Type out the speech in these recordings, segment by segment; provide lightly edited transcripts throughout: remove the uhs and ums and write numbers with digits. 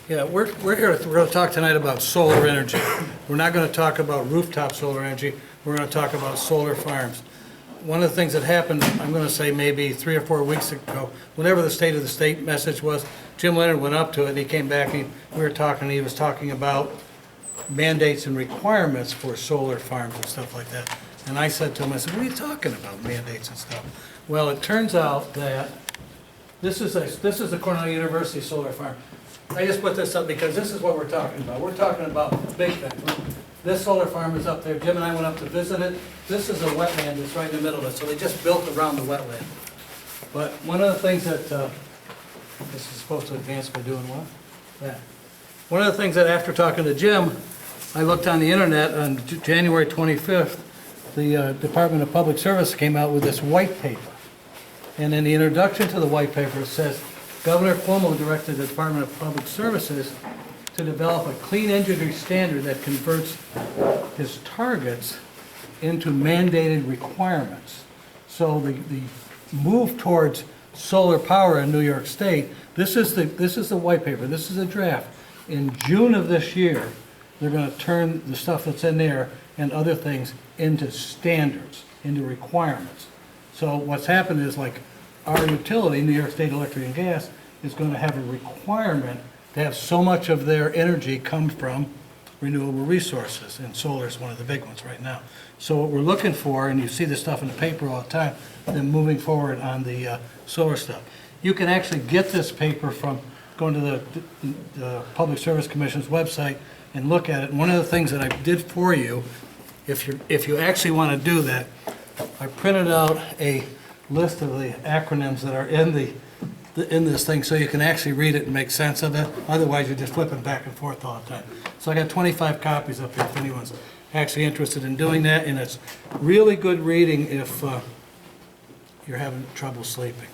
Yeah, we're here, we're going to talk tonight about solar energy. We're not going to talk about rooftop solar energy, we're going to talk about solar farms. One of the things that happened, I'm going to say maybe 3 or 4 weeks ago, whenever the State of the State message was, Jim Leonard went up to it and he came back and we were talking, and he was talking about mandates and requirements for solar farms and stuff like that. And I said to him, I said, what are you talking about, mandates and stuff? Well, it turns out that this is the Cornell University solar farm. I just put this up because this is what we're talking about. We're talking about big things. This solar farm is up there. Jim and I went up to visit it. This is a wetland that's right in the middle of it, so they just built around the wetland. But one of the things that, this is supposed to advance by doing what? That. One of the things that after talking to Jim, I looked on the internet on January 25th, the Department of Public Service came out with this white paper. And in the introduction to the white paper, it says, Governor Cuomo directed the Department of Public Services to develop a clean energy standard that converts his targets into mandated requirements. So the move towards solar power in New York State, this is the white paper, this is a draft. In June of this year, they're going to turn the stuff that's in there and other things into standards, into requirements. So what's happened is, like, our utility, New York State Electric and Gas, is going to have a requirement to have so much of their energy come from renewable resources, and solar is one of the big ones right now. So what we're looking for, and you see this stuff in the paper all the time, then moving forward on the solar stuff. You can actually get this paper from going to the Public Service Commission's website and look at it. And one of the things that I did for you, if you actually want to do that, I printed out a list of the acronyms that are in this thing, so you can actually read it and make sense of it. Otherwise, you're just flipping back and forth all the time. So I got 25 copies up here if anyone's actually interested in doing that, and it's really good reading if you're having trouble sleeping.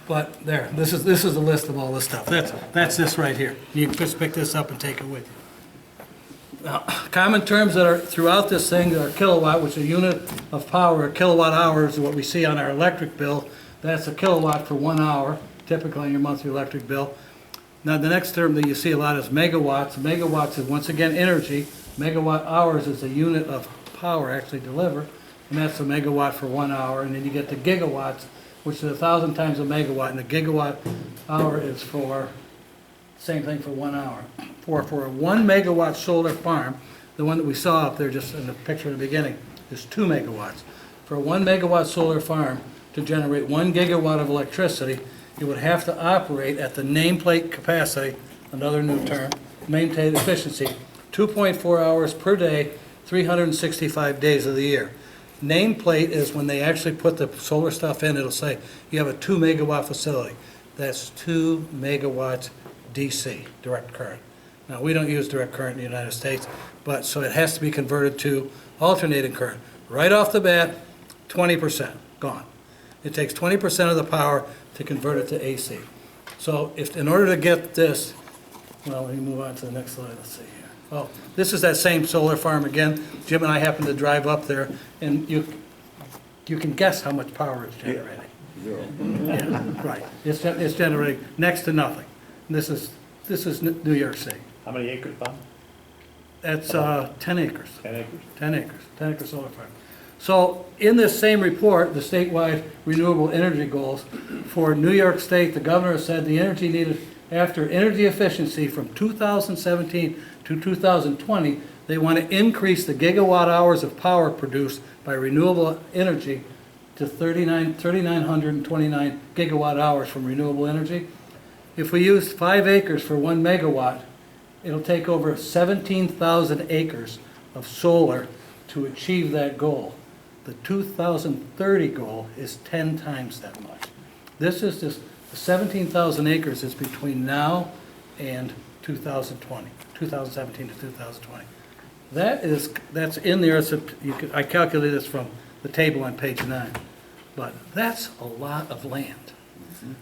But there, this is a list of all this stuff. That's this right here. You can just pick this up and take it with you. Now, common terms that are throughout this thing are kilowatt, which is a unit of power. A kilowatt hour is what we see on our electric bill. That's a kilowatt for 1 hour, typically on your monthly electric bill. Now, the next term that you see a lot is megawatts. Megawatts is, once again, energy. Megawatt hours is a unit of power actually delivered, and that's a megawatt for 1 hour. And then you get the gigawatts, which is 1,000 times a megawatt, and the gigawatt hour is for same thing for 1 hour. For a 1 megawatt solar farm, the one that we saw up there just in the picture in the beginning, is 2 megawatts. For a 1 megawatt solar farm to generate 1 gigawatt of electricity, it would have to operate at the nameplate capacity, another new term, nameplate efficiency, 2.4 hours per day, 365 days of the year. Nameplate is when they actually put the solar stuff in, it'll say you have a 2 megawatt facility. That's 2 megawatts DC, direct current. Now, we don't use direct current in the United States, but so it has to be converted to alternating current. Right off the bat, 20% gone. It takes 20% of the power to convert it to AC. So if, in order to get this, well, let me move on to the next slide. Let's see here. Well, this is that same solar farm again. Jim and I happened to drive up there, and you can guess how much power it's generating. Zero. Yeah, right. It's generating next to nothing. This is New York City. How many acres, Bob? That's 10 acres. 10 acres. 10 acres. 10 acre solar farm. So in this same report, the statewide renewable energy goals for New York State, the governor said the energy needed after energy efficiency from 2017 to 2020, they want to increase the gigawatt hours of power produced by renewable energy to 3,929 gigawatt hours from renewable energy. If we use 5 acres for 1 megawatt, it'll take over 17,000 acres of solar to achieve that goal. The 2030 goal is 10 times that much. This is just 17,000 acres is between now and 2020, 2017 to 2020. That's in there. I calculated this from the table on page 9, but that's a lot of land.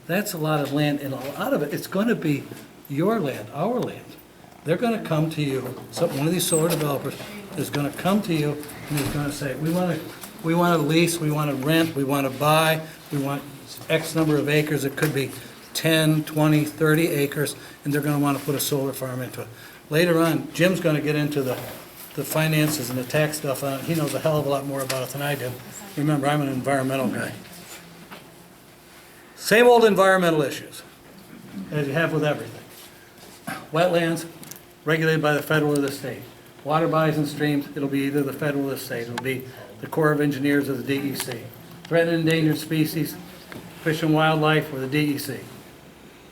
That's a lot of land, and a lot of it's going to be your land, our land. They're going to come to you. One of these solar developers is going to come to you and is going to say, we want to lease, we want to rent, we want to buy, we want X number of acres. It could be 10, 20, 30 acres, and they're gonna wanna put a solar farm into it. Later on, Jim's gonna get into the finances and the tax stuff on it. He knows a hell of a lot more about it than I do. Remember, I'm an environmental guy. Same old environmental issues as you have with everything. Wetlands, regulated by the federal or the state. Water bodies and streams, it'll be either the federal or the state. It'll be the Corps of Engineers or the DEC. Threatened and endangered species, Fish and Wildlife or the DEC.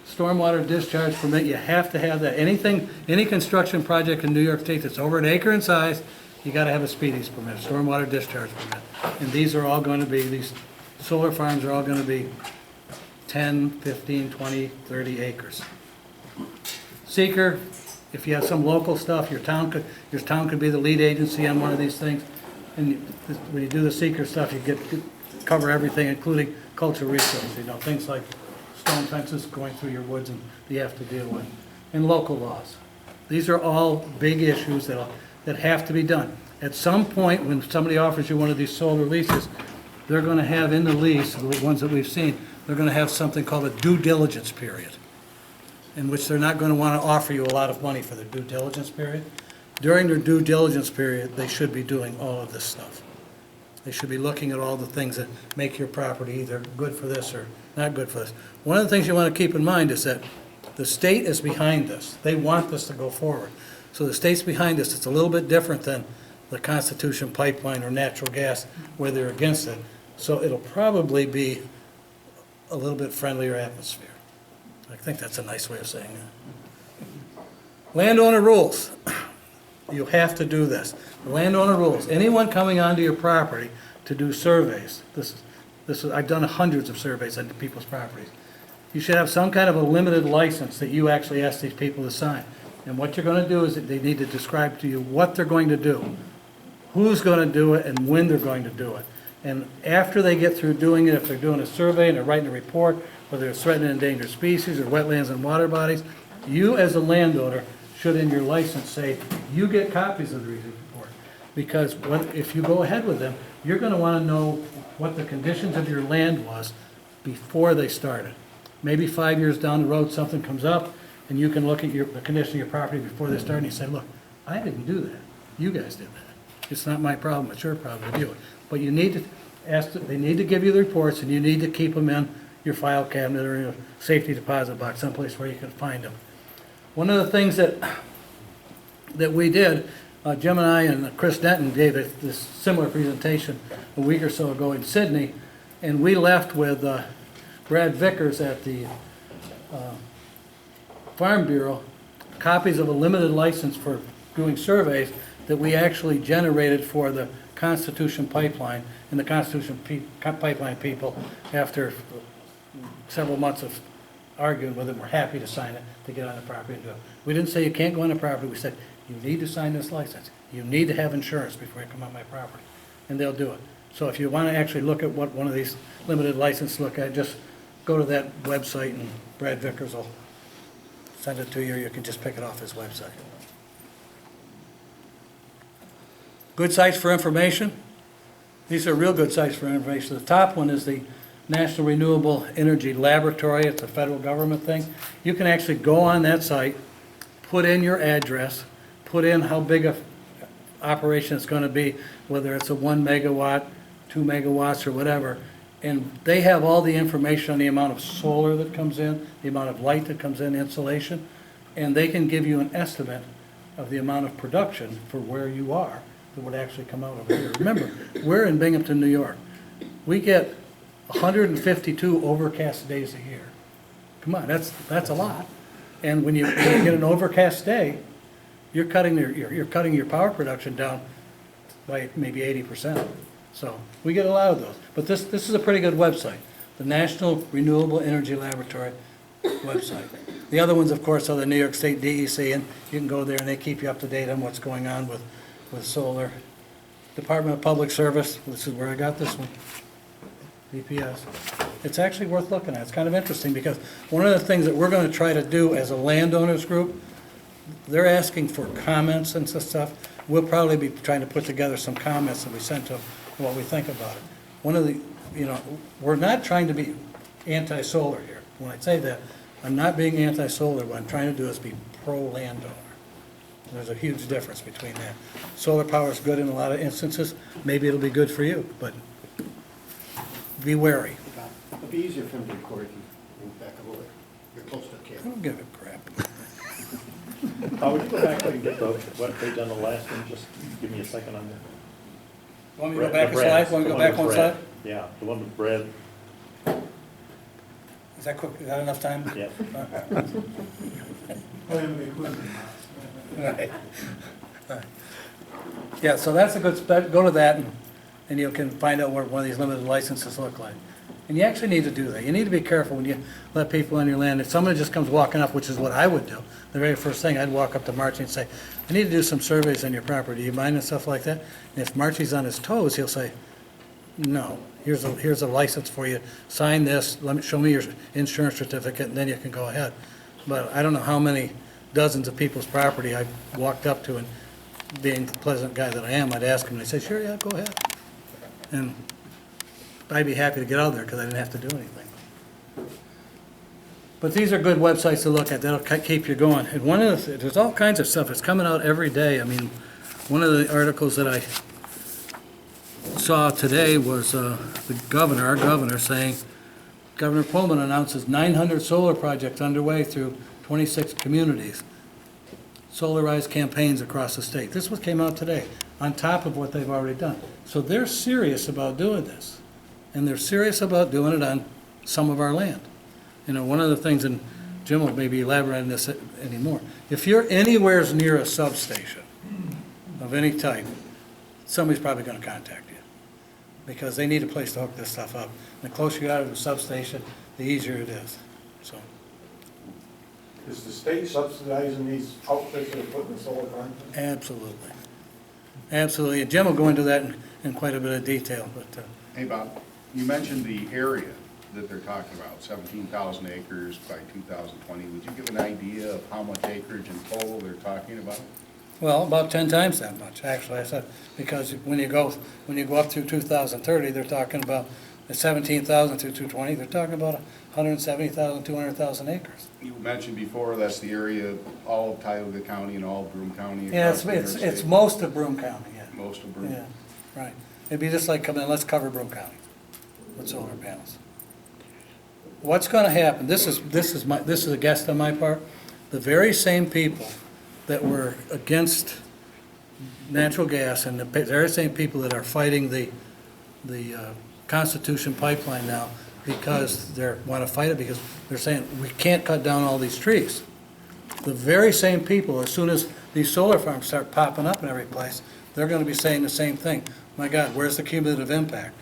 Stormwater discharge permit, you have to have that. Anything, any construction project in New York State that's over an acre in size, you gotta have a speedies permit, stormwater discharge permit. And these are all gonna be, these solar farms are all gonna be 10, 15, 20, 30 acres. Seeker, if you have some local stuff, your town could be the lead agency on one of these things. And when you do the seeker stuff, you cover everything, including cultural resources, things like stone fences going through your woods and you have to deal with. And local laws. These are all big issues that have to be done. At some point, when somebody offers you one of these solar leases, they're gonna have in the lease, the ones that we've seen, they're gonna have something called a due diligence period, in which they're not gonna wanna offer you a lot of money for the due diligence period. During their due diligence period, they should be doing all of this stuff. They should be looking at all the things that make your property either good for this or not good for this. One of the things you wanna keep in mind is that the state is behind this. They want this to go forward. So the state's behind this. It's a little bit different than the Constitution pipeline or natural gas where they're against it. So it'll probably be a little bit friendlier atmosphere. I think that's a nice way of saying that. Landowner rules. You have to do this. The landowner rules. Anyone coming onto your property to do surveys, I've done hundreds of surveys on people's properties. You should have some kind of a limited license that you actually ask these people to sign. And what you're going to do is that they need to describe to you what they're going to do, who's going to do it, and when they're going to do it. And after they get through doing it, if they're doing a survey and they're writing a report, whether it's threatened and endangered species or wetlands and water bodies, you as a landowner should in your license say, you get copies of the review report. Because if you go ahead with them, you're going to want to know what the conditions of your land was before they started. Maybe 5 years down the road, something comes up, and you can look at the condition of your property before they start, and you say, look, I didn't do that. You guys did that. It's not my problem, it's your problem to do it. But you need to they need to give you the reports, and you need to keep them in your file cabinet or your safety deposit box, someplace where you can find them. One of the things that we did, Jim and I and Chris Denton gave this similar presentation a week or so ago in Sydney, and we left with Brad Vickers at the Farm Bureau copies of a limited license for doing surveys that we actually generated for the Constitution Pipeline, and the Constitution Pipeline people, after several months of arguing with them, were happy to sign it to get on the property and do it. We didn't say you can't go on the property. We said you need to sign this license. You need to have insurance before you come on my property, and they'll do it. So if you want to actually look at what one of these limited licenses look at, just go to that website, and Brad Vickers will send it to you, or you can just pick it off his website. Good sites for information. These are real good sites for information. The top one is the National Renewable Energy Laboratory. It's a federal government thing. You can actually go on that site, put in your address, put in how big a operation it's going to be, whether it's a 1 megawatt, 2 megawatts, or whatever. And they have all the information on the amount of solar that comes in, the amount of light that comes in, insulation, and they can give you an estimate of the amount of production for where you are that would actually come out over here. Remember, we're in Binghamton, New York. We get 152 overcast days a year. Come on, that's a lot. And when you get an overcast day, you're cutting your power production down by maybe 80%. So we get a lot of those. But this is a pretty good website, the National Renewable Energy Laboratory website. The other ones, of course, are the New York State DEC, and you can go there and they keep you up to date on what's going on with solar. Department of Public Service, this is where I got this one, DPS. It's actually worth looking at. It's kind of interesting because one of the things that we're going to try to do as a landowners group, they're asking for comments and stuff. We'll probably be trying to put together some comments that we send to them, what we think about it. One of the, we're not trying to be anti-solar here. when I say that, I'm not being anti-solar, what I'm trying to do is be pro-landowner. There's a huge difference between that. Solar power is good in a lot of instances, maybe it'll be good for you, but be wary. It'd be easier for him to record if you move back a little bit. You're close to the I camera. don't give a crap. Would you go back and get the webpage on the last one, just give me a second on that. Want me to go back a slide? Want me to go back one slide? Yeah, the one with Brad, Is that quick, is that enough time? yeah. Right. Right. Yeah, so that's a good, go to that and you can find out what one of these limited licenses look like. And you actually need to do that. You need to be careful when you let people on your land. If somebody just comes walking up, which is what I would do, the very first thing, I'd walk up to Marchie and say, I need to do some surveys on your property. Do you mind and stuff like that? And if Marchie's on his toes, he'll say, no, here's a license for you. Sign this, show me your insurance certificate, and then you can go ahead. But I don't know how many dozens of people's property I've walked up to, and being the pleasant guy that I am, I'd ask them, and they say, sure, yeah, go ahead. And I'd be happy to get out there because I didn't have to do anything. But these are good websites to look at. That'll keep you going. And there's all kinds of stuff. It's coming out every day. I mean, one of the articles that I saw today was our governor saying, Governor Pullman announces 900 solar projects underway through 26 communities. Solarized campaigns across the state. This was came out today, on top of what they've already done. So they're serious about doing this. And they're serious about doing it on some of our land. You know, one of the things, and Jim will maybe elaborate on this anymore, if you're anywhere near a substation of any type, somebody's probably going to contact you because they need a place to hook this stuff up. And the closer you are to the substation, the easier it is. So, Is the state subsidizing these outfits that are putting the solar farms in? absolutely. Absolutely. And Jim will go into that in quite a bit of detail, but Hey, Bob, you mentioned the area that they're talking about, 17,000 acres by 2020. Would you give an idea of how much acreage in total they're talking about? well, about 10 times that much, actually, I said, because when you go up through 2030, they're talking about the 17,000 through 220, they're talking about 170,000, 200,000 acres. You mentioned before, that's the area, all of Tioga County and all of Broome County. Yeah, across the it's interstate. most of Broome County, yeah. Most of Broome. Yeah, right. It'd be just like coming in, let's cover Broome County with solar panels. What's gonna happen, this is a guess on my part, the very same people that were against natural gas and the very same people that are fighting the Constitution pipeline now because they want to fight it because they're saying we can't cut down all these trees. The very same people, as soon as these solar farms start popping up in every place, they're going to be saying the same thing. My God, where's the cumulative impact?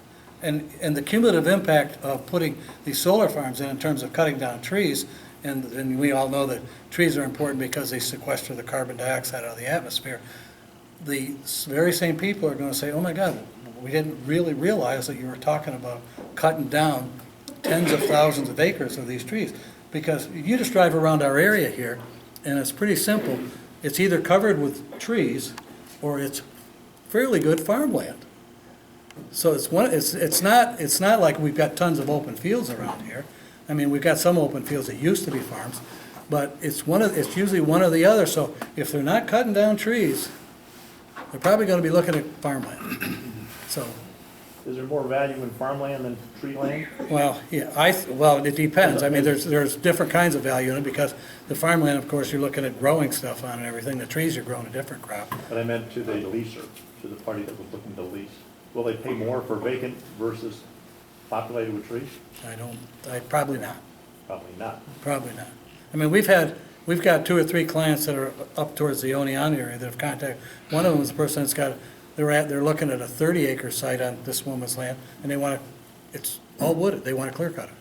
And the cumulative impact of putting these solar farms in terms of cutting down trees, and we all know that trees are important because they sequester the carbon dioxide out of the atmosphere. The very same people are going to say, oh my God, we didn't really realize that you were talking about cutting down tens of thousands of acres of these trees. Because you just drive around our area here, and it's pretty simple. It's either covered with trees, or it's fairly good farmland. So it's not like we've got tons of open fields around here. I mean, we've got some open fields that used to be farms, but it's usually one or the other. So if they're not cutting down trees, they're probably going to be looking at farmland. So, Is there more value in farmland than tree land? well, yeah, well, it depends. I mean, there's different kinds of value in it because the farmland, of course, you're looking at growing stuff on and everything. The trees, you're growing a different crop. But I meant to the leaser, to the party that was looking to lease. Will they pay more for vacant versus populated with trees? Probably not. Probably not. Probably not. I mean, we've got 2 or 3 clients that are up towards the Oneon area that have contacted. One of them is a person that's got, they're looking at a 30-acre site on this woman's land, and they want to, it's all wooded, they want to clear cut it.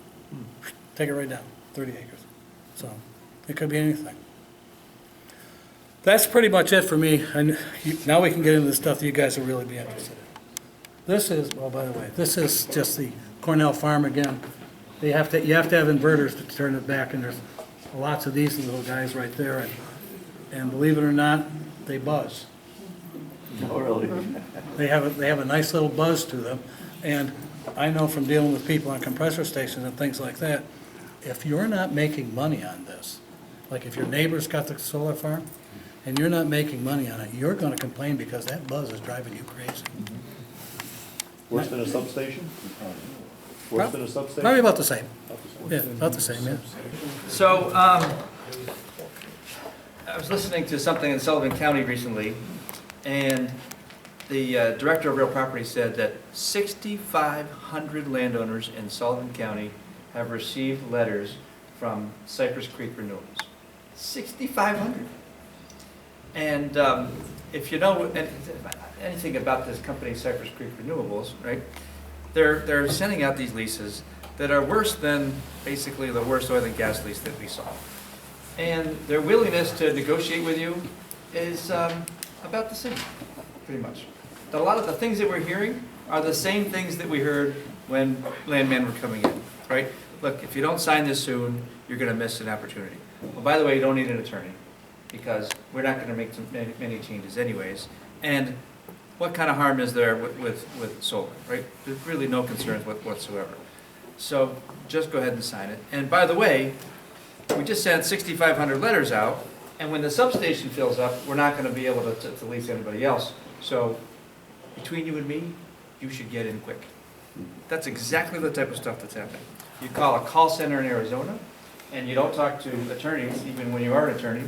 Take it right down, 30 acres. So, it could be anything. That's pretty much it for me. And now we can get into the stuff that you guys will really be interested in. This is, oh, by the way, this is just the Cornell farm again. You have to have inverters to turn it back, and there's lots of these little guys right there, and believe it or not, they buzz. Oh, really? They have a nice little buzz to them, and I know from dealing with people on compressor stations and things like that, if you're not making money on this, like if your neighbor's got the solar farm, and you're not making money on it, you're gonna complain because that buzz is driving you crazy. Worse than a substation? Worse than a substation? Probably about the same. Yeah, about the same, yeah. So, I was listening to something in Sullivan County recently, and the director of real property said that 6,500 landowners in Sullivan County have received letters from Cypress Creek Renewables. 6,500. And if you know anything about this company, Cypress Creek Renewables, right? They're sending out these leases that are worse than basically the worst oil and gas lease that we saw. And their willingness to negotiate with you is about the same, pretty much. A lot of the things that we're hearing are the same things that we heard when landmen were coming in, right? Look, if you don't sign this soon, you're gonna miss an opportunity. Well, by the way, you don't need an attorney, because we're not gonna make many changes anyways. And what kind of harm is there with solar, right? There's really no concerns whatsoever. So just go ahead and sign it. And by the way, we just sent 6,500 letters out, and when the substation fills up, we're not gonna be able to lease anybody else. So between you and me, you should get in quick. That's exactly the type of stuff that's happening. You call a call center in Arizona, and you don't talk to attorneys, even when you are an attorney.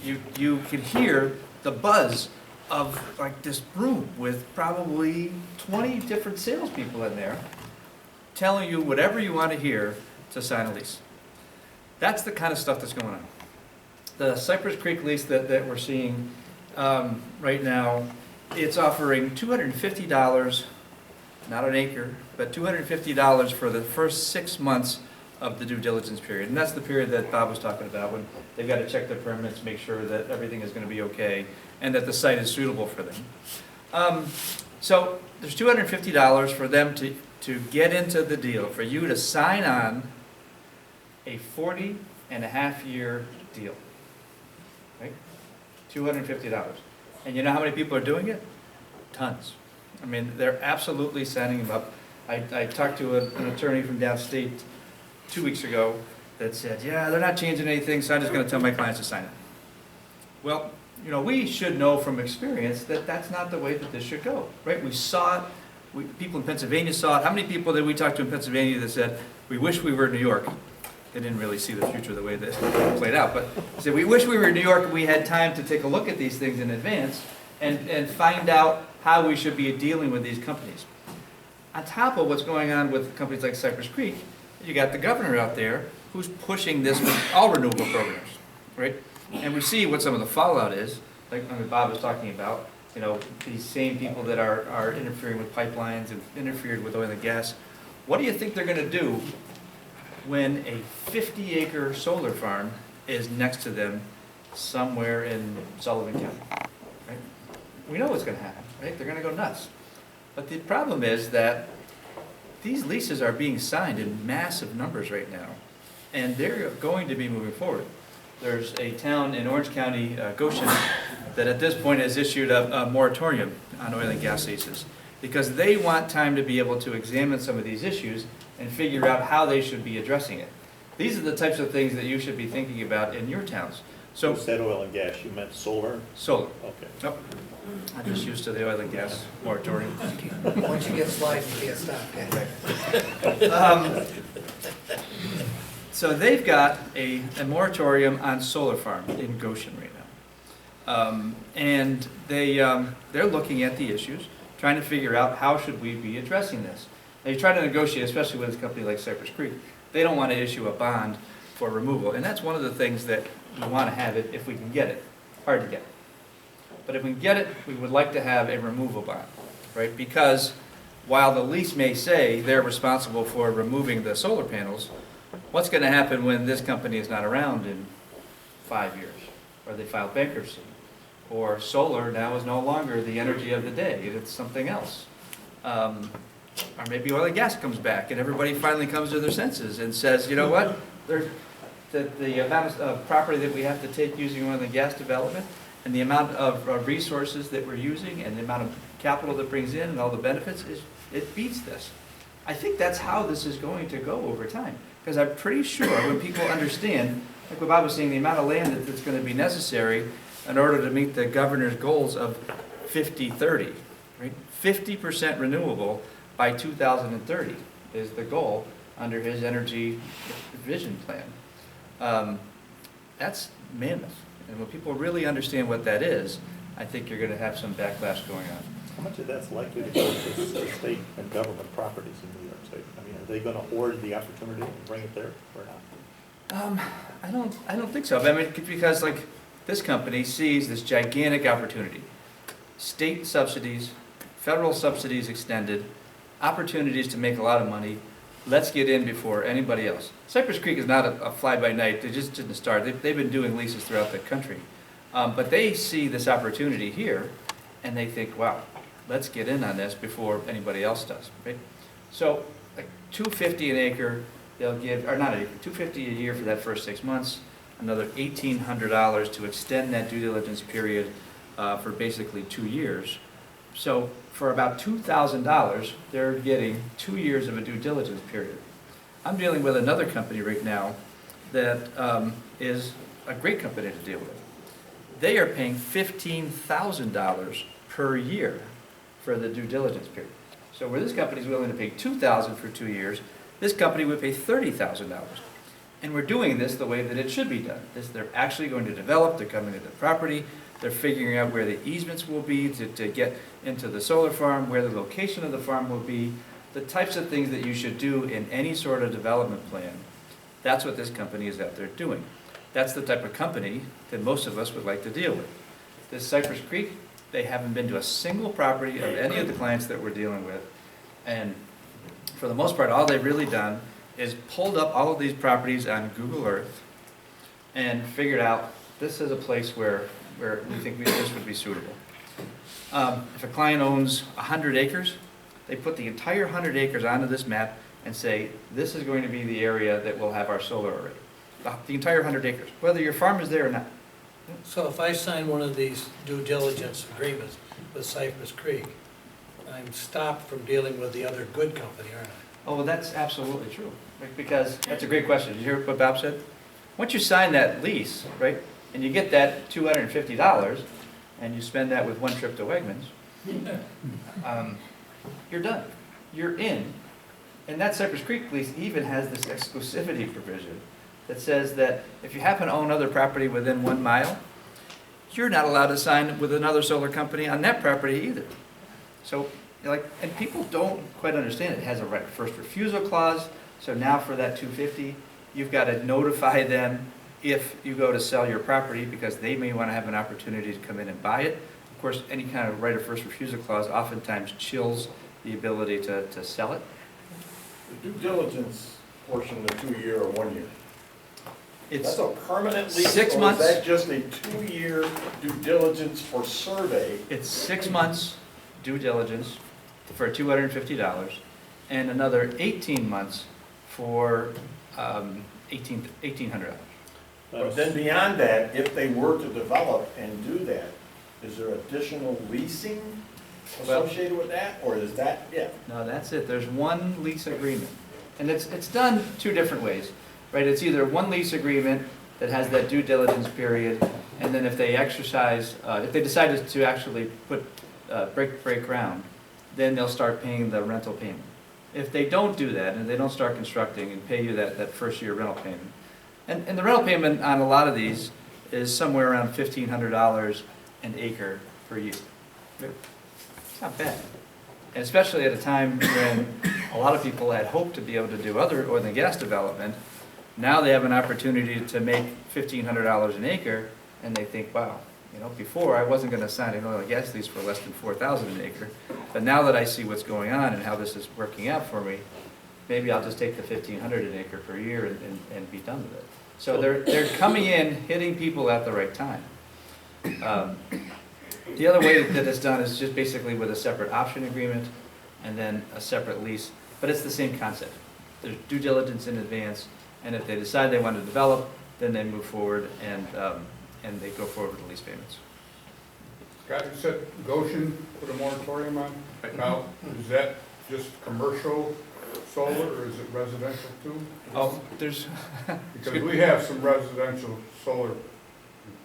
You can hear the buzz of like this room with probably 20 different salespeople in there telling you whatever you want to hear to sign a lease. That's the kind of stuff that's going on. The Cypress Creek lease that we're seeing right now, it's offering $250, not an acre, but $250 for the first 6 months of the due diligence period. And that's the period that Bob was talking about, when they've got to check their permits, make sure that everything is going to be okay, and that the site is suitable for them. So there's $250 for them to get into the deal, for you to sign on a 40.5-year deal, right? $250. And you know how many people are doing it? Tons. I mean, they're absolutely signing them up. I talked to an attorney from downstate 2 weeks ago that said, yeah, they're not changing anything, so I'm just going to tell my clients to sign it. Well, you know, we should know from experience that that's not the way that this should go, right? We saw it. People in Pennsylvania saw it. How many people did we talk to in Pennsylvania that said, we wish we were in New York? They didn't really see the future the way that it played out, but they said, we wish we were in New York and we had time to take a look at these things in advance and find out how we should be dealing with these companies. On top of what's going on with companies like Cypress Creek, you got the governor out there who's pushing this with all renewable programs, right? And we see what some of the fallout is, like Bob was talking about, you know, these same people that are interfering with pipelines and interfered with oil and gas. What do you think they're going to do when a 50-acre solar farm is next to them somewhere in Sullivan County, right? We know what's going to happen, right? They're going to go nuts. But the problem is that these leases are being signed in massive numbers right now, and they're going to be moving forward. There's a town in Orange County, Goshen, that at this point has issued a moratorium on oil and gas leases because they want time to be able to examine some of these issues and figure out how they should be addressing it. These are the types of things that you should be thinking about in your towns. So, You said oil and gas, you meant solar? solar. Okay. Nope. I'm just used to the oil and gas moratorium. Once you get sliding, you can't stop. So they've got a moratorium on solar farm in Goshen right now. And they're looking at the issues, trying to figure out how should we be addressing this. They try to negotiate, especially with a company like Cypress Creek. They don't want to issue a bond for removal, and that's one of the things that we want to have it if we can get it. Hard to get. But if we can get it, we would like to have a removal bond, right? Because while the lease may say they're responsible for removing the solar panels, what's going to happen when this company is not around in 5 years? Or they file bankruptcy? Or solar now is no longer the energy of the day, it's something else. Or maybe oil and gas comes back and everybody finally comes to their senses and says, you know what? The amount of property that we have to take using oil and gas development and the amount of resources that we're using and the amount of capital that brings in and all the benefits, it beats this. I think that's how this is going to go over time. Because I'm pretty sure when people understand, like what Bob was saying, the amount of land that's going to be necessary in order to meet the governor's goals of 50-30, right? 50% renewable by 2030 is the goal under his energy vision plan. That's mammoth. And when people really understand what that is, I think you're going to have some backlash going on. How much of that's likely to go to state and government properties in New York State? I mean, are they gonna hoard the opportunity and bring it there or not? I don't think so. I mean, because like this company sees this gigantic opportunity. State subsidies, federal subsidies extended, opportunities to make a lot of money. Let's get in before anybody else. Cypress Creek is not a fly-by-night. They just didn't start. They've been doing leases throughout the country. But they see this opportunity here, and they think, wow, let's get in on this before anybody else does, right? So, like $250 an acre, they'll give, or not an acre, $250 a year for that first 6 months, another $1,800 to extend that due diligence period for basically 2 years. So for about $2,000, they're getting 2 years of a due diligence period. I'm dealing with another company right now that is a great company to deal with. They are paying $15,000 per year for the due diligence period. So where this company is willing to pay $2,000 for 2 years, this company would pay $30,000. And we're doing this the way that it should be done. They're actually going to develop, they're coming to the property, they're figuring out where the easements will be to get into the solar farm, where the location of the farm will be, the types of things that you should do in any sort of development plan. That's what this company is out there doing. That's the type of company that most of us would like to deal with. This Cypress Creek, they haven't been to a single property of any of the clients that we're dealing with. And for the most part, all they've really done is pulled up all of these properties on Google Earth and figured out this is a place where we think this would be suitable. If a client owns 100 acres, they put the entire 100 acres onto this map and say, this is going to be the area that will have our solar array. The entire 100 acres, whether your farm is there or not. So if I sign one of these due diligence agreements with Cypress Creek, I'm stopped from dealing with the other good company, aren't I? Oh, well, that's absolutely true, right? Because that's a great question. Did you hear what Bob said? Once you sign that lease, right, and you get that $250, and you spend that with one trip to Wegmans, you're done. You're in. And that Cypress Creek lease even has this exclusivity provision that says that if you happen to own other property within 1 mile, you're not allowed to sign with another solar company on that property either. So, like, and people don't quite understand it. It has a right of first refusal clause. So now for that $250, you've got to notify them if you go to sell your property because they may want to have an opportunity to come in and buy it. Of course, any kind of right of first refusal clause oftentimes chills the ability to sell it. The due diligence portion, the 2 year or 1 year. It's That's a permanent lease? 6 Or months. is that just a 2 year due diligence for survey? It's 6 months due diligence for $250 and another 18 months for $1,800. But then beyond that, if they were to develop and do that, is there additional leasing associated with that, or is that it? No, that's it. There's one lease agreement. And it's done 2 different ways, right? It's either one lease agreement that has that due diligence period, and then if they exercise, if they decided to actually put, break ground, then they'll start paying the rental payment. If they don't do that, and they don't start constructing and pay you that first year rental payment, and the rental payment on a lot of these is somewhere around $1,500 an acre per year. It's not bad. And especially at a time when a lot of people had hoped to be able to do other oil and gas development, now they have an opportunity to make $1,500 an acre, and they think, wow, you know, before I wasn't going to sign an oil and gas lease for less than $4,000 an acre, but now that I see what's going on and how this is working out for me, maybe I'll just take the $1,500 an acre per year and be done with it. So they're coming in, hitting people at the right time. The other way that it's done is just basically with a separate option agreement and then a separate lease, but it's the same concept. There's due diligence in advance, and if they decide they want to develop, then they move forward and they go forward with the lease payments. Scott, you said Goshen put a moratorium on. Now, is that just commercial solar or is it residential too? Oh, there's, Because we have some residential solar in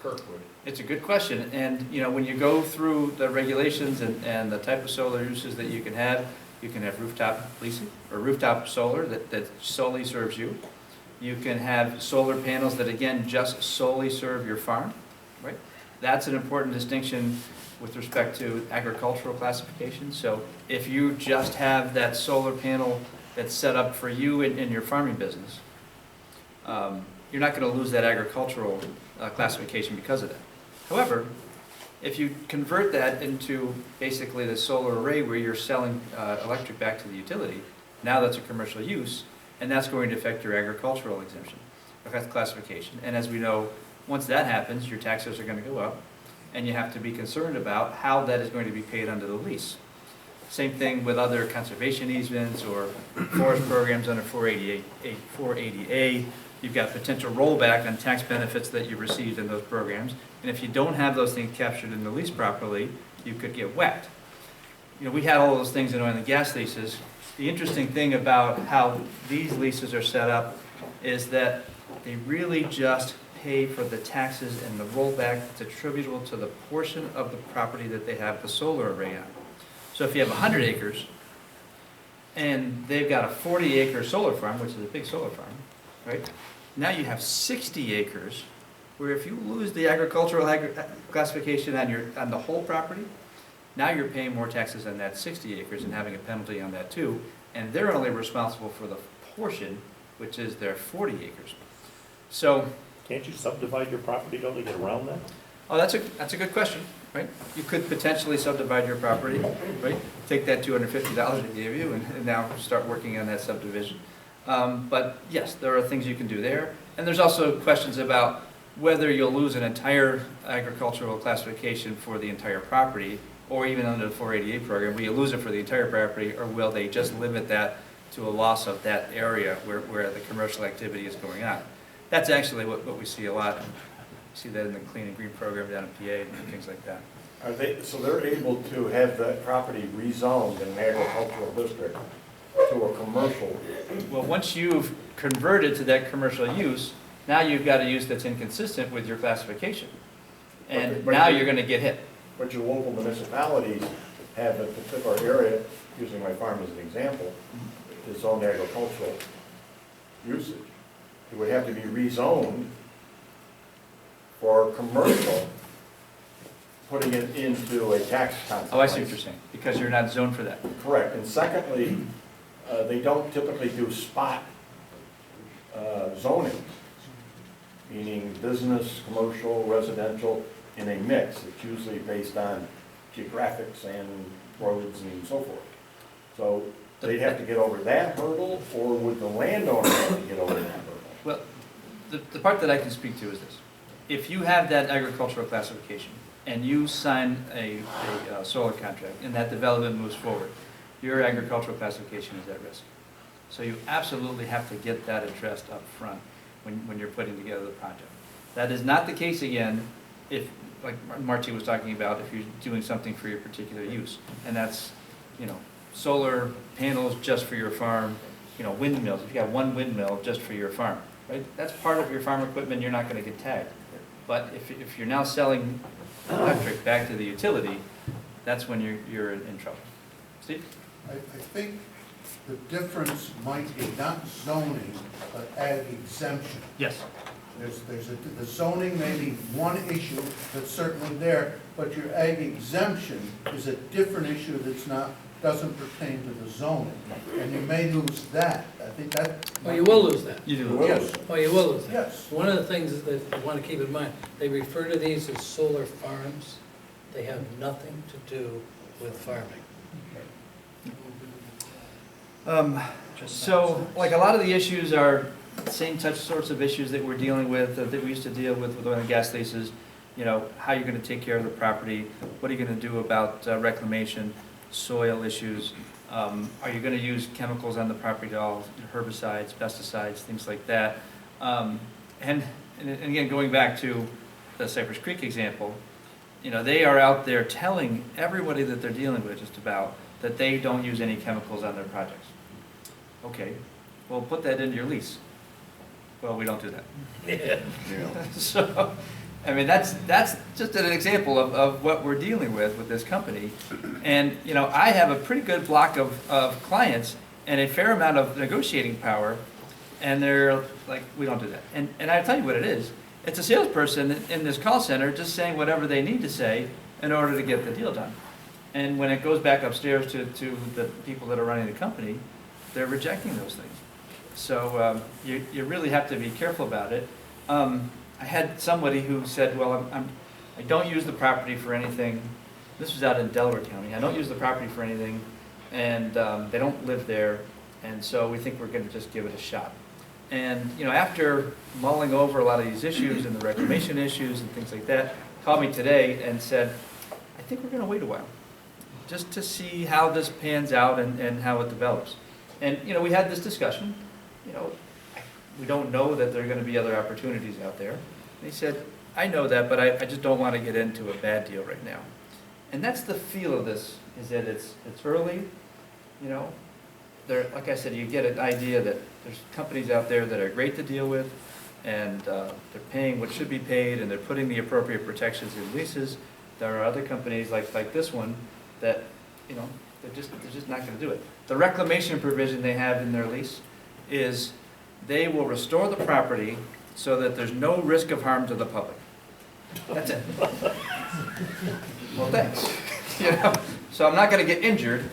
Kirkwood. it's a good question, and, you know, when you go through the regulations and the type of solar uses that you can have rooftop leasing, or rooftop solar that solely serves you. You can have solar panels that, again, just solely serve your farm, right? That's an important distinction with respect to agricultural classification. So if you just have that solar panel that's set up for you in your farming business, you're not going to lose that agricultural classification because of that. However, if you convert that into basically the solar array where you're selling electric back to the utility, now that's a commercial use, and that's going to affect your agricultural exemption, classification. And as we know, once that happens, your taxes are going to go up, and you have to be concerned about how that is going to be paid under the lease. Same thing with other conservation easements or forest programs under 480A. You've got potential rollback on tax benefits that you received in those programs. And if you don't have those things captured in the lease properly, you could get whacked. You know, we had all those things in oil and gas leases. The interesting thing about how these leases are set up is that they really just pay for the taxes and the rollback that's attributable to the portion of the property that they have the solar array on. So if you have 100 acres and they've got a 40-acre solar farm, which is a big solar farm, right? Now you have 60 acres where if you lose the agricultural classification on the whole property, now you're paying more taxes on that 60 acres and having a penalty on that too, and they're only responsible for the portion, which is their 40 acres. So, Can't you subdivide your property though to get around that? oh, that's a good question, right? You could potentially subdivide your property, right? Take that $250 it gave you and now start working on that subdivision. But yes, there are things you can do there. And there's also questions about whether you'll lose an entire agricultural classification for the entire property, or even under the 488 program, will you lose it for the entire property, or will they just limit that to a loss of that area where the commercial activity is going on? That's actually what we see a lot. We see that in the Clean and Green program down in PA and things like that. So they're able to have that property rezoned in an agricultural district to a commercial? Well, once you've converted to that commercial use, now you've got a use that's inconsistent with your classification. And But now you're going to get hit. But your local municipalities have a particular area, using my farm as an example, is zoned agricultural usage. It would have to be rezoned for commercial, putting it into a tax consequence. Oh, I see what you're saying, because you're not zoned for that. Correct. And secondly, they don't typically do spot zoning, meaning business, commercial, residential in a mix. It's usually based on geographics and roads and so forth. So they'd have to get over that hurdle, or would the landowner have to get over that hurdle? Well, the part that I can speak to is this. If you have that agricultural classification and you sign a solar contract and that development moves forward, your agricultural classification is at risk. So you absolutely have to get that addressed up front when you're putting together the project. That is not the case again if, like Marty was talking about, if you're doing something for your particular use. And that's, you know, solar panels just for your farm, you know, windmills. If you got one windmill just for your farm, right? That's part of your farm equipment, you're not going to get tagged. But if you're now selling electric back to the utility, that's when you're in trouble. Steve? I think the difference might be not zoning, but ag exemption. Yes. The zoning may be one issue that's certainly there, but your ag exemption is a different issue doesn't pertain to the zoning. And you may lose that. I think that. Oh, you will lose that. You do. Yes. Oh, you will lose that. Yes. One of the things that you want to keep in mind, they refer to these as solar farms. They have nothing to do with farming. So, like a lot of the issues are same sorts of issues that we're dealing with, that we used to deal with oil and gas leases. You know, how you're going to take care of the property, what are you going to do about reclamation, soil issues, are you going to use chemicals on the property at all, herbicides, pesticides, things like that. And again, going back to the Cypress Creek example, you know, they are out there telling everybody that they're dealing with just about that they don't use any chemicals on their projects. Okay, well, put that into your lease. Well, we don't do that. Yeah. So, I mean, that's just an example of what we're dealing with this company. And, you know, I have a pretty good block of clients and a fair amount of negotiating power, and they're like, we don't do that. And I tell you what it is. It's a salesperson in this call center just saying whatever they need to say in order to get the deal done. And when it goes back upstairs to the people that are running the company, they're rejecting those things. So you really have to be careful about it. I had somebody who said, well, I don't use the property for anything. This was out in Delaware County. I don't use the property for anything, and they don't live there, and so we think we're going to just give it a shot. And, you know, after mulling over a lot of these issues and the reclamation issues and things like that, called me today and said, I think we're going to wait a while, just to see how this pans out and how it develops. And, you know, we had this discussion, you know, we don't know that there are going to be other opportunities out there. And he said, I know that, but I just don't want to get into a bad deal right now. And that's the feel of this, is that it's early, you know. There, like I said, you get an idea that there's companies out there that are great to deal with, and they're paying what should be paid, and they're putting the appropriate protections in leases. There are other companies like this one that, you know, they're just not going to do it. The reclamation provision they have in their lease is they will restore the property so that there's no risk of harm to the public. That's it. Well, thanks. You know, so I'm not going to get injured,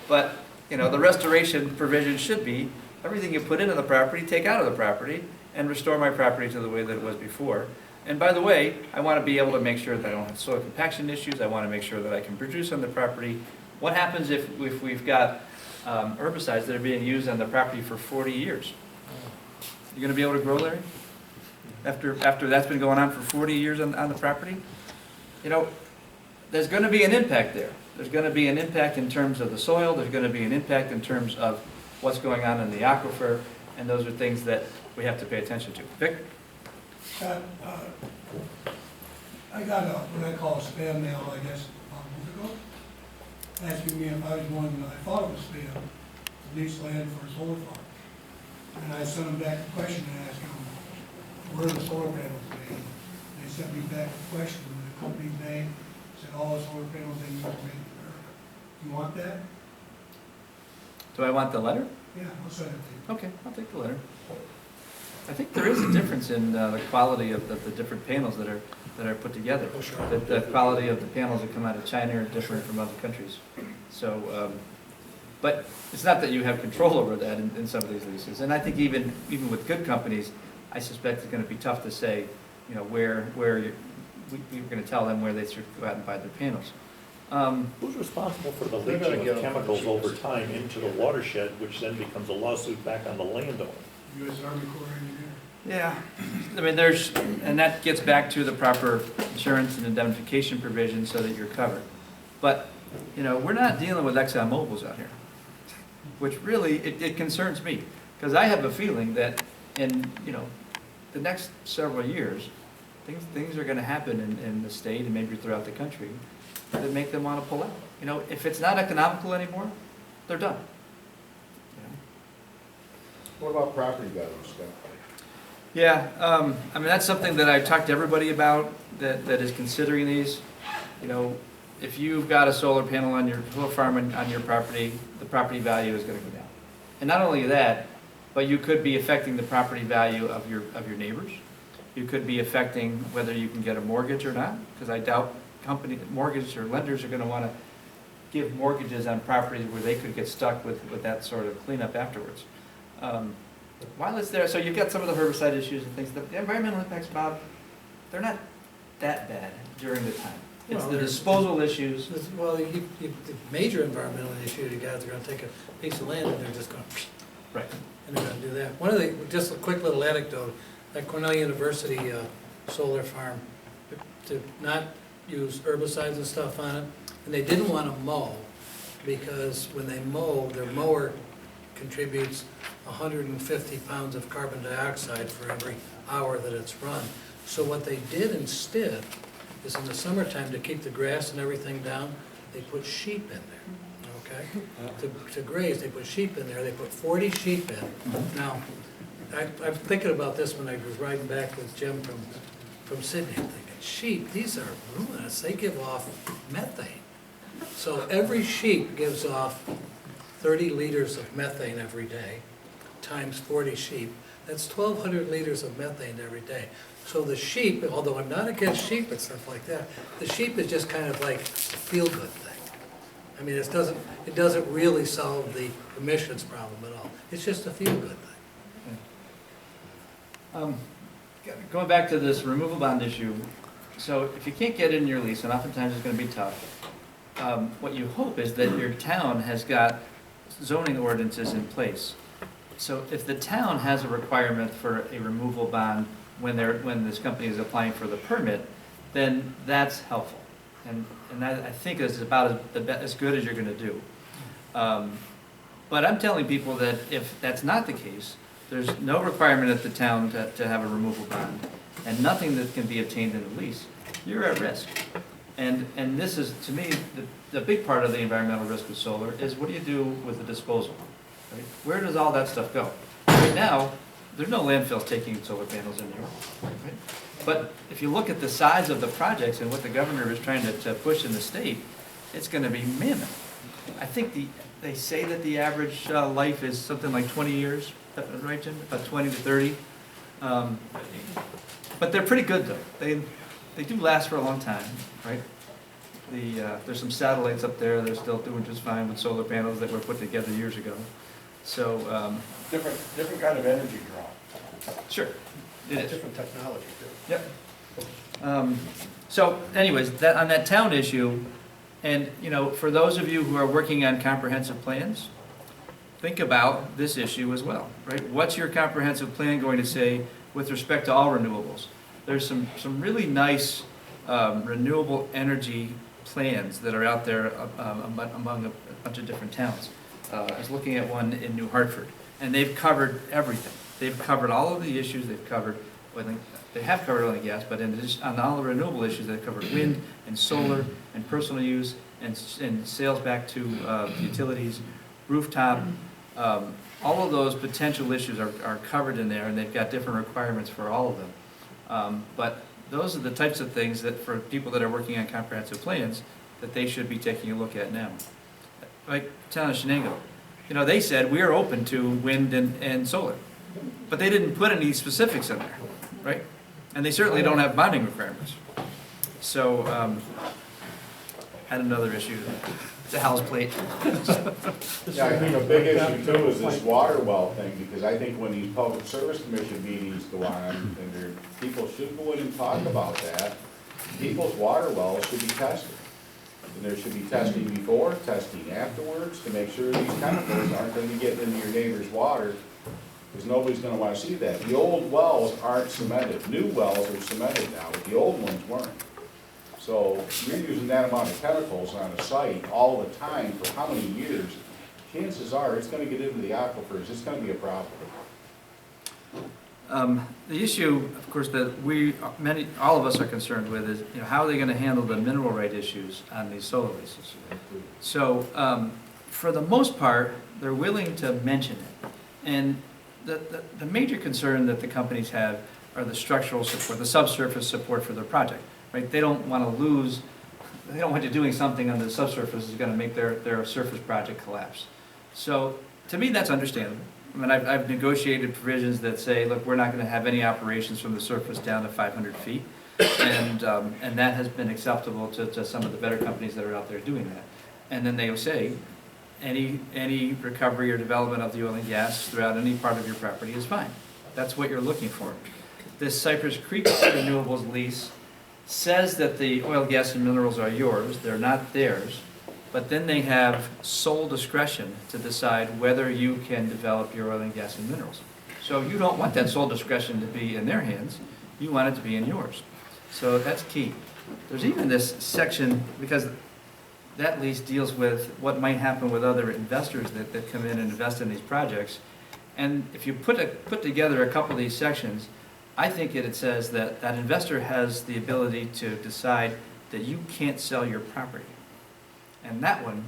but, you know, the restoration provision should be everything you put into the property, take out of the property, and restore my property to the way that it was before. And by the way, I want to be able to make sure that I don't have soil compaction issues. I want to make sure that I can produce on the property. What happens if we've got herbicides that are being used on the property for 40 years? You going to be able to grow, Larry? After that's been going on for 40 years on the property? You know, there's going to be an impact there. There's going to be an impact in terms of the soil. There's going to be an impact in terms of what's going on in the aquifer, and those are things that we have to pay attention to. Vic? Scott, I got what I call a spam mail, I guess, about a month ago, asking me if I was one, I thought it was spam, to lease land for a solar farm. And I sent them back a question and asked them, where are the solar panels made? They sent me back a question with the company's name, said all the solar panels they use are made in America. You want that? Do I want the letter? Yeah, I'll send it to you. Okay, I'll take the letter. I think there is a difference in the quality of the different panels that are put together. Oh, sure. The quality of the panels that come out of China are different from other countries. So, but it's not that you have control over that in some of these leases. And I think even with good companies, I suspect it's going to be tough to say, you know, we're going to tell them where they should go out and buy their panels. Who's responsible for the They're gonna leaching get of them from chemicals the over source. time into the watershed, which then becomes a lawsuit back on the landowner? U.S. Army Corps of Engineers. Yeah, I mean, and that gets back to the proper insurance and indemnification provision so that you're covered. But, you know, we're not dealing with ExxonMobil's out here, which really, it concerns me. Because I have a feeling that in, you know, the next several years, things are going to happen in the state and maybe throughout the country that make them want to pull out. You know, if it's not economical anymore, they're done. You know? What about property values, Scott? Yeah, I mean, that's something that I talked to everybody about that is considering these. You know, if you've got a solar panel on your solar farm on your property, the property value is going to go down. And not only that, but you could be affecting the property value of your neighbors. You could be affecting whether you can get a mortgage or not, because I doubt mortgage or lenders are going to want to give mortgages on properties where they could get stuck with that sort of cleanup afterwards. While it's there, so you've got some of the herbicide issues and things. The environmental impacts, Bob, they're not that bad during the time. It's Well, the disposal issues. Well, the major environmental issue you got, they're gonna take a piece of land and they're just gonna, Right. and they're gonna do that. One of the, just a quick little anecdote, at Cornell University solar farm, to not use herbicides and stuff on it, and they didn't wanna mow, because when they mow, their mower contributes 150 pounds of carbon dioxide for every hour that it's run. So what they did instead is in the summertime, to keep the grass and everything down, they put sheep in there, okay? To graze, they put sheep in there, they put 40 sheep in. Now, I'm thinking about this when I was riding back with Jim from Sydney, I'm thinking, sheep, these are ruminants, they give off methane. So every sheep gives off 30 liters of methane every day, times 40 sheep. That's 1,200 liters of methane every day. So the sheep, although I'm not against sheep and stuff like that, the sheep is just kind of like a feel-good thing. I mean, it doesn't really solve the emissions problem at all. It's just a feel-good thing. Going back to this removal bond issue, so if you can't get it in your lease, and oftentimes it's gonna be tough, what you hope is that your town has got zoning ordinances in place. So if the town has a requirement for a removal bond when this company is applying for the permit, then that's helpful. And that, I think, is about as good as you're gonna do. But I'm telling people that if that's not the case, there's no requirement at the town to have a removal bond, and nothing that can be obtained in a lease, you're at risk. And this is, to me, the big part of the environmental risk with solar is what do you do with the disposal? Right? Where does all that stuff go? Right now, there's no landfills taking solar panels in here. Right? But if you look at the size of the projects and what the governor is trying to push in the state, it's going to be mammoth. I think they say that the average life is something like 20 years, right, Jim? About 20 to 30. But they're pretty good, though. They do last for a long time, right? There's some satellites up there. They're still doing just fine with solar panels that were put together years ago. So Different kind of energy draw. sure, it is. Different technology too. Yep. So anyways, on that town issue, and for those of you who are working on comprehensive plans, think about this issue as well, right? What's your comprehensive plan going to say with respect to all renewables? There's some really nice renewable energy plans that are out there among a bunch of different towns. I was looking at one in New Hartford, and they've covered everything. They've covered all of the issues. They've covered, well, they have covered oil and gas, but on all the renewable issues, they've covered wind and solar and personal use and sales back to utilities, rooftop. All of those potential issues are covered in there, and they've got different requirements for all of them. But those are the types of things that, for people that are working on comprehensive plans, that they should be taking a look at now. Like town of Shenango, they said we are open to wind and solar, but they didn't put any specifics in there, right? And they certainly don't have bonding requirements. So, had another issue. It's a house plate. Yeah, I think a big issue too is this water well thing, because I think when these public service commission meetings go on, and people should go in and talk about that, people's water wells should be tested. And there should be testing before, testing afterwards, to make sure these chemicals aren't gonna be getting into your neighbor's water, because nobody's gonna wanna see that. The old wells aren't cemented. New wells are cemented now, but the old ones weren't. So you're using that amount of chemicals on a site all the time for how many years? Chances are it's gonna get into the aquifers, it's gonna be a problem. The issue, of course, that all of us are concerned with is, how are they going to handle the mineral right issues on these solar leases? So, for the most part, they're willing to mention it. And the major concern that the companies have are the structural support, the subsurface support for their project, right? They don't want to lose, they don't want you doing something on the subsurface that's going to make their surface project collapse. So, to me, that's understandable. I mean, I've negotiated provisions that say, look, we're not going to have any operations from the surface down to 500 feet. And that has been acceptable to some of the better companies that are out there doing that. And then they will say, any recovery or development of the oil and gas throughout any part of your property is fine. That's what you're looking for. This Cypress Creek Renewables lease says that the oil, gas, and minerals are yours. They're not theirs. But then they have sole discretion to decide whether you can develop your oil and gas and minerals. So you don't want that sole discretion to be in their hands. You want it to be in yours. So that's key. There's even this section, because that lease deals with what might happen with other investors that come in and invest in these projects. And if you put together a couple of these sections, I think it says that that investor has the ability to decide that you can't sell your property. And that one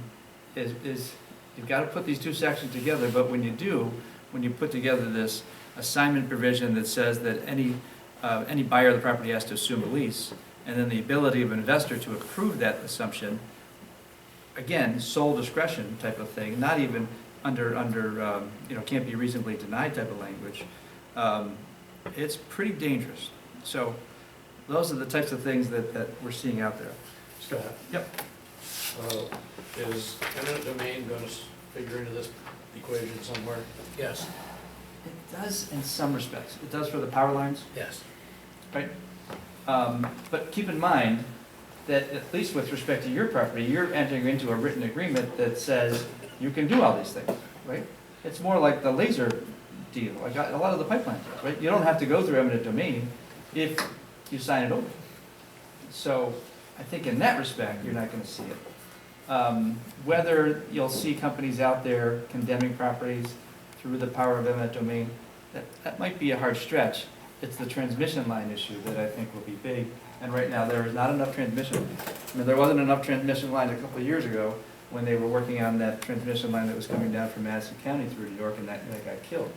is you've got to put these two sections together, but when you do, when you put together this assignment provision that says that any buyer of the property has to assume a lease, and then the ability of an investor to approve that assumption, again, sole discretion type of thing, not even under can't be reasonably denied type of language, it's pretty dangerous. So those are the types of things that we're seeing out there. Scott? Yep. Is eminent domain going to figure into this equation somewhere? Yes, It does in some respects. It does for the power lines, yes. right? But keep in mind that at least with respect to your property, you're entering into a written agreement that says you can do all these things, right? It's more like the laser deal, like a lot of the pipelines, right? You don't have to go through eminent domain if you sign it over. So I think in that respect, you're not going to see it. Whether you'll see companies out there condemning properties through the power of eminent domain, that might be a hard stretch. It's the transmission line issue that I think will be big. And right now, there is not enough transmission. I mean, there wasn't enough transmission line a couple of years ago when they were working on that transmission line that was coming down from Madison County through New York, and that got killed.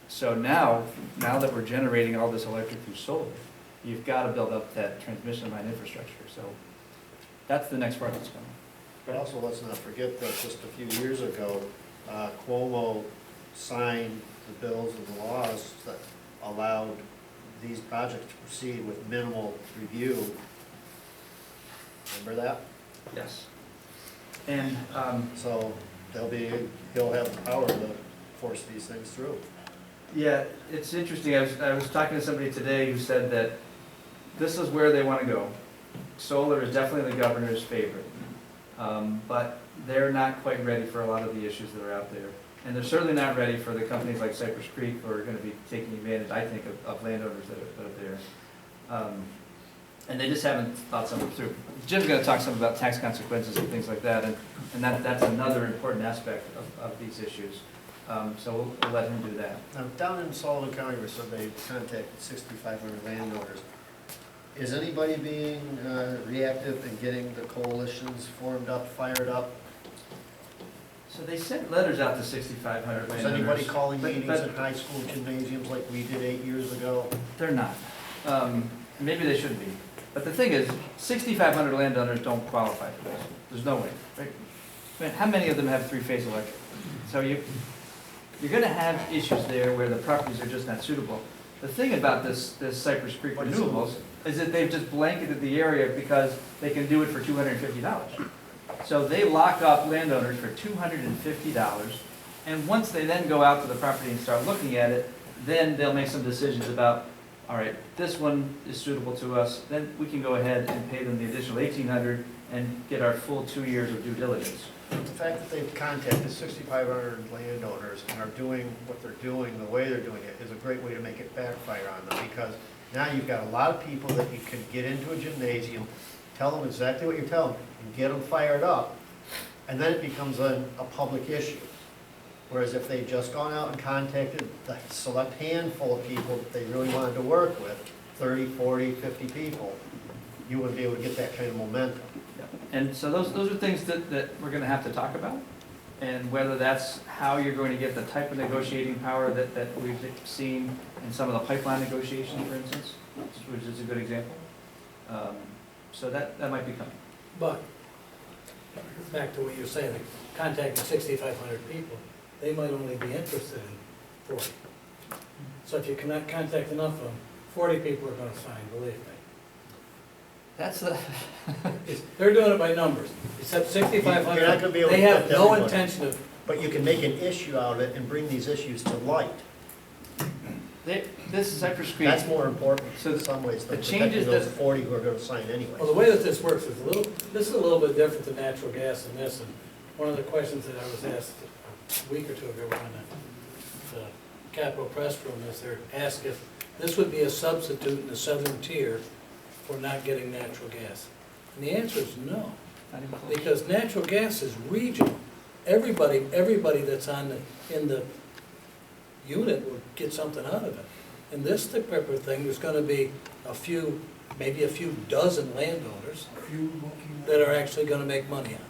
So now that we're generating all this electric through solar, you've got to build up that transmission line infrastructure. So that's the next part that's coming. But also, let's not forget that just a few years ago, Cuomo signed the bills and the laws that allowed these projects to proceed with minimal review. Remember that? Yes. And So he'll have the power to force these things through. yeah, it's interesting. I was talking to somebody today who said that this is where they want to go. Solar is definitely the governor's favorite, but they're not quite ready for a lot of the issues that are out there. And they're certainly not ready for the companies like Cypress Creek who are going to be taking advantage, I think, of landowners that are there. And they just haven't thought something through. Jim's going to talk some about tax consequences and things like that, and that's another important aspect of these issues. So we'll let him do that. Now, down in Sullivan County, where somebody contacted 6,500 landowners, is anybody being reactive and getting the coalitions formed up, fired up? So they sent letters out to 6,500 Is landowners. anybody calling but- meetings but at high school gymnasiums like we did 8 years ago? They're not. Maybe they should be. But the thing is, 6,500 landowners don't qualify for this. There's no way, right? I mean, how many of them have three-phase electric? So you're going to have issues there where the properties are just not suitable. The thing about this Cypress Creek What is renewables is that they've just blanketed the area because they can do it for $250. So they lock up landowners for $250, and once they then go out to the property and start looking at it, then they'll make some decisions about, all right, this one is suitable to us, then we can go ahead and pay them the additional $1,800 and get our full 2 years of due diligence. The fact that they've contacted 6,500 landowners and are doing what they're doing, the way they're doing it, is a great way to make it backfire on them, because now you've got a lot of people that you can get into a gymnasium, tell them exactly what you tell them, and get them fired up, and then it becomes a public issue. Whereas if they'd just gone out and contacted the select handful of people that they really wanted to work with, 30, 40, 50 people, you wouldn't be able to get that kind of momentum. And so those are things that we're going to have to talk about, and whether that's how you're going to get the type of negotiating power that we've seen in some of the pipeline negotiations, for instance, which is a good example. So that might be coming. But, back to what you're saying, contacting 6,500 people, they might only be interested in 40. So if you cannot contact enough of them, 40 people are gonna sign, believe me. That's the, They're doing it by numbers. Except You're not gonna 6,500, be able to they have get no everybody. intention of, But you can make an issue out of it and bring these issues to light. this is Cypress Creek. That's more important So in some ways the than changes protecting those that- 40 who are gonna sign anyway. well, the way that this works is this is a little bit different than natural gas in this. And one of the questions that I was asked a week or two ago on the Capitol Press Room is they're asked if this would be a substitute in the southern tier for not getting natural gas. And the answer is no, Not even close. because natural gas is regional. Everybody that's in the unit will get something out of it. In this type of thing, there's gonna be maybe a few dozen landowners that are actually gonna make money on it.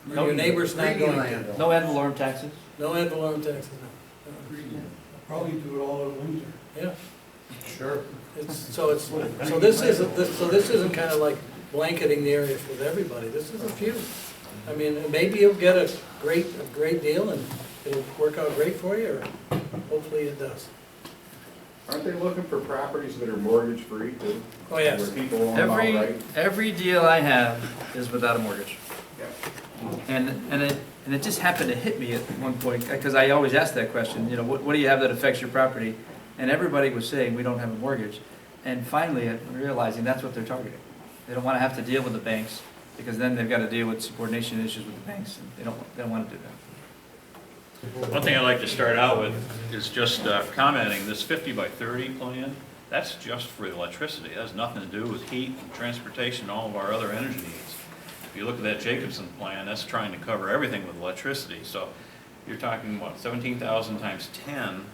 Your neighbor's not Greedy going to. landowner. No ad valorem taxes? No ad valorem taxes, no. Probably do it all at once. Yeah. Sure. So this isn't kind of like blanketing the area with everybody. This is a few. I mean, maybe you'll get a great deal and it'll work out great for you, or hopefully it does. Aren't they looking for properties that are mortgage-free too? Oh, yes. Where people own them outright? Every deal I have is without a mortgage. And it just happened to hit me at one point, because I always ask that question, you know, what do you have that affects your property? And everybody was saying, we don't have a mortgage. And finally, I'm realizing that's what they're targeting. They don't want to have to deal with the banks, because then they've got to deal with subordination issues with the banks, and they don't want to do that. One thing I'd like to start out with is just commenting, this 50 by 30 plan, that's just for electricity. It has nothing to do with heat and transportation and all of our other energy needs. If you look at that Jacobson plan, that's trying to cover everything with electricity. So you're talking, what, 17,000 times 10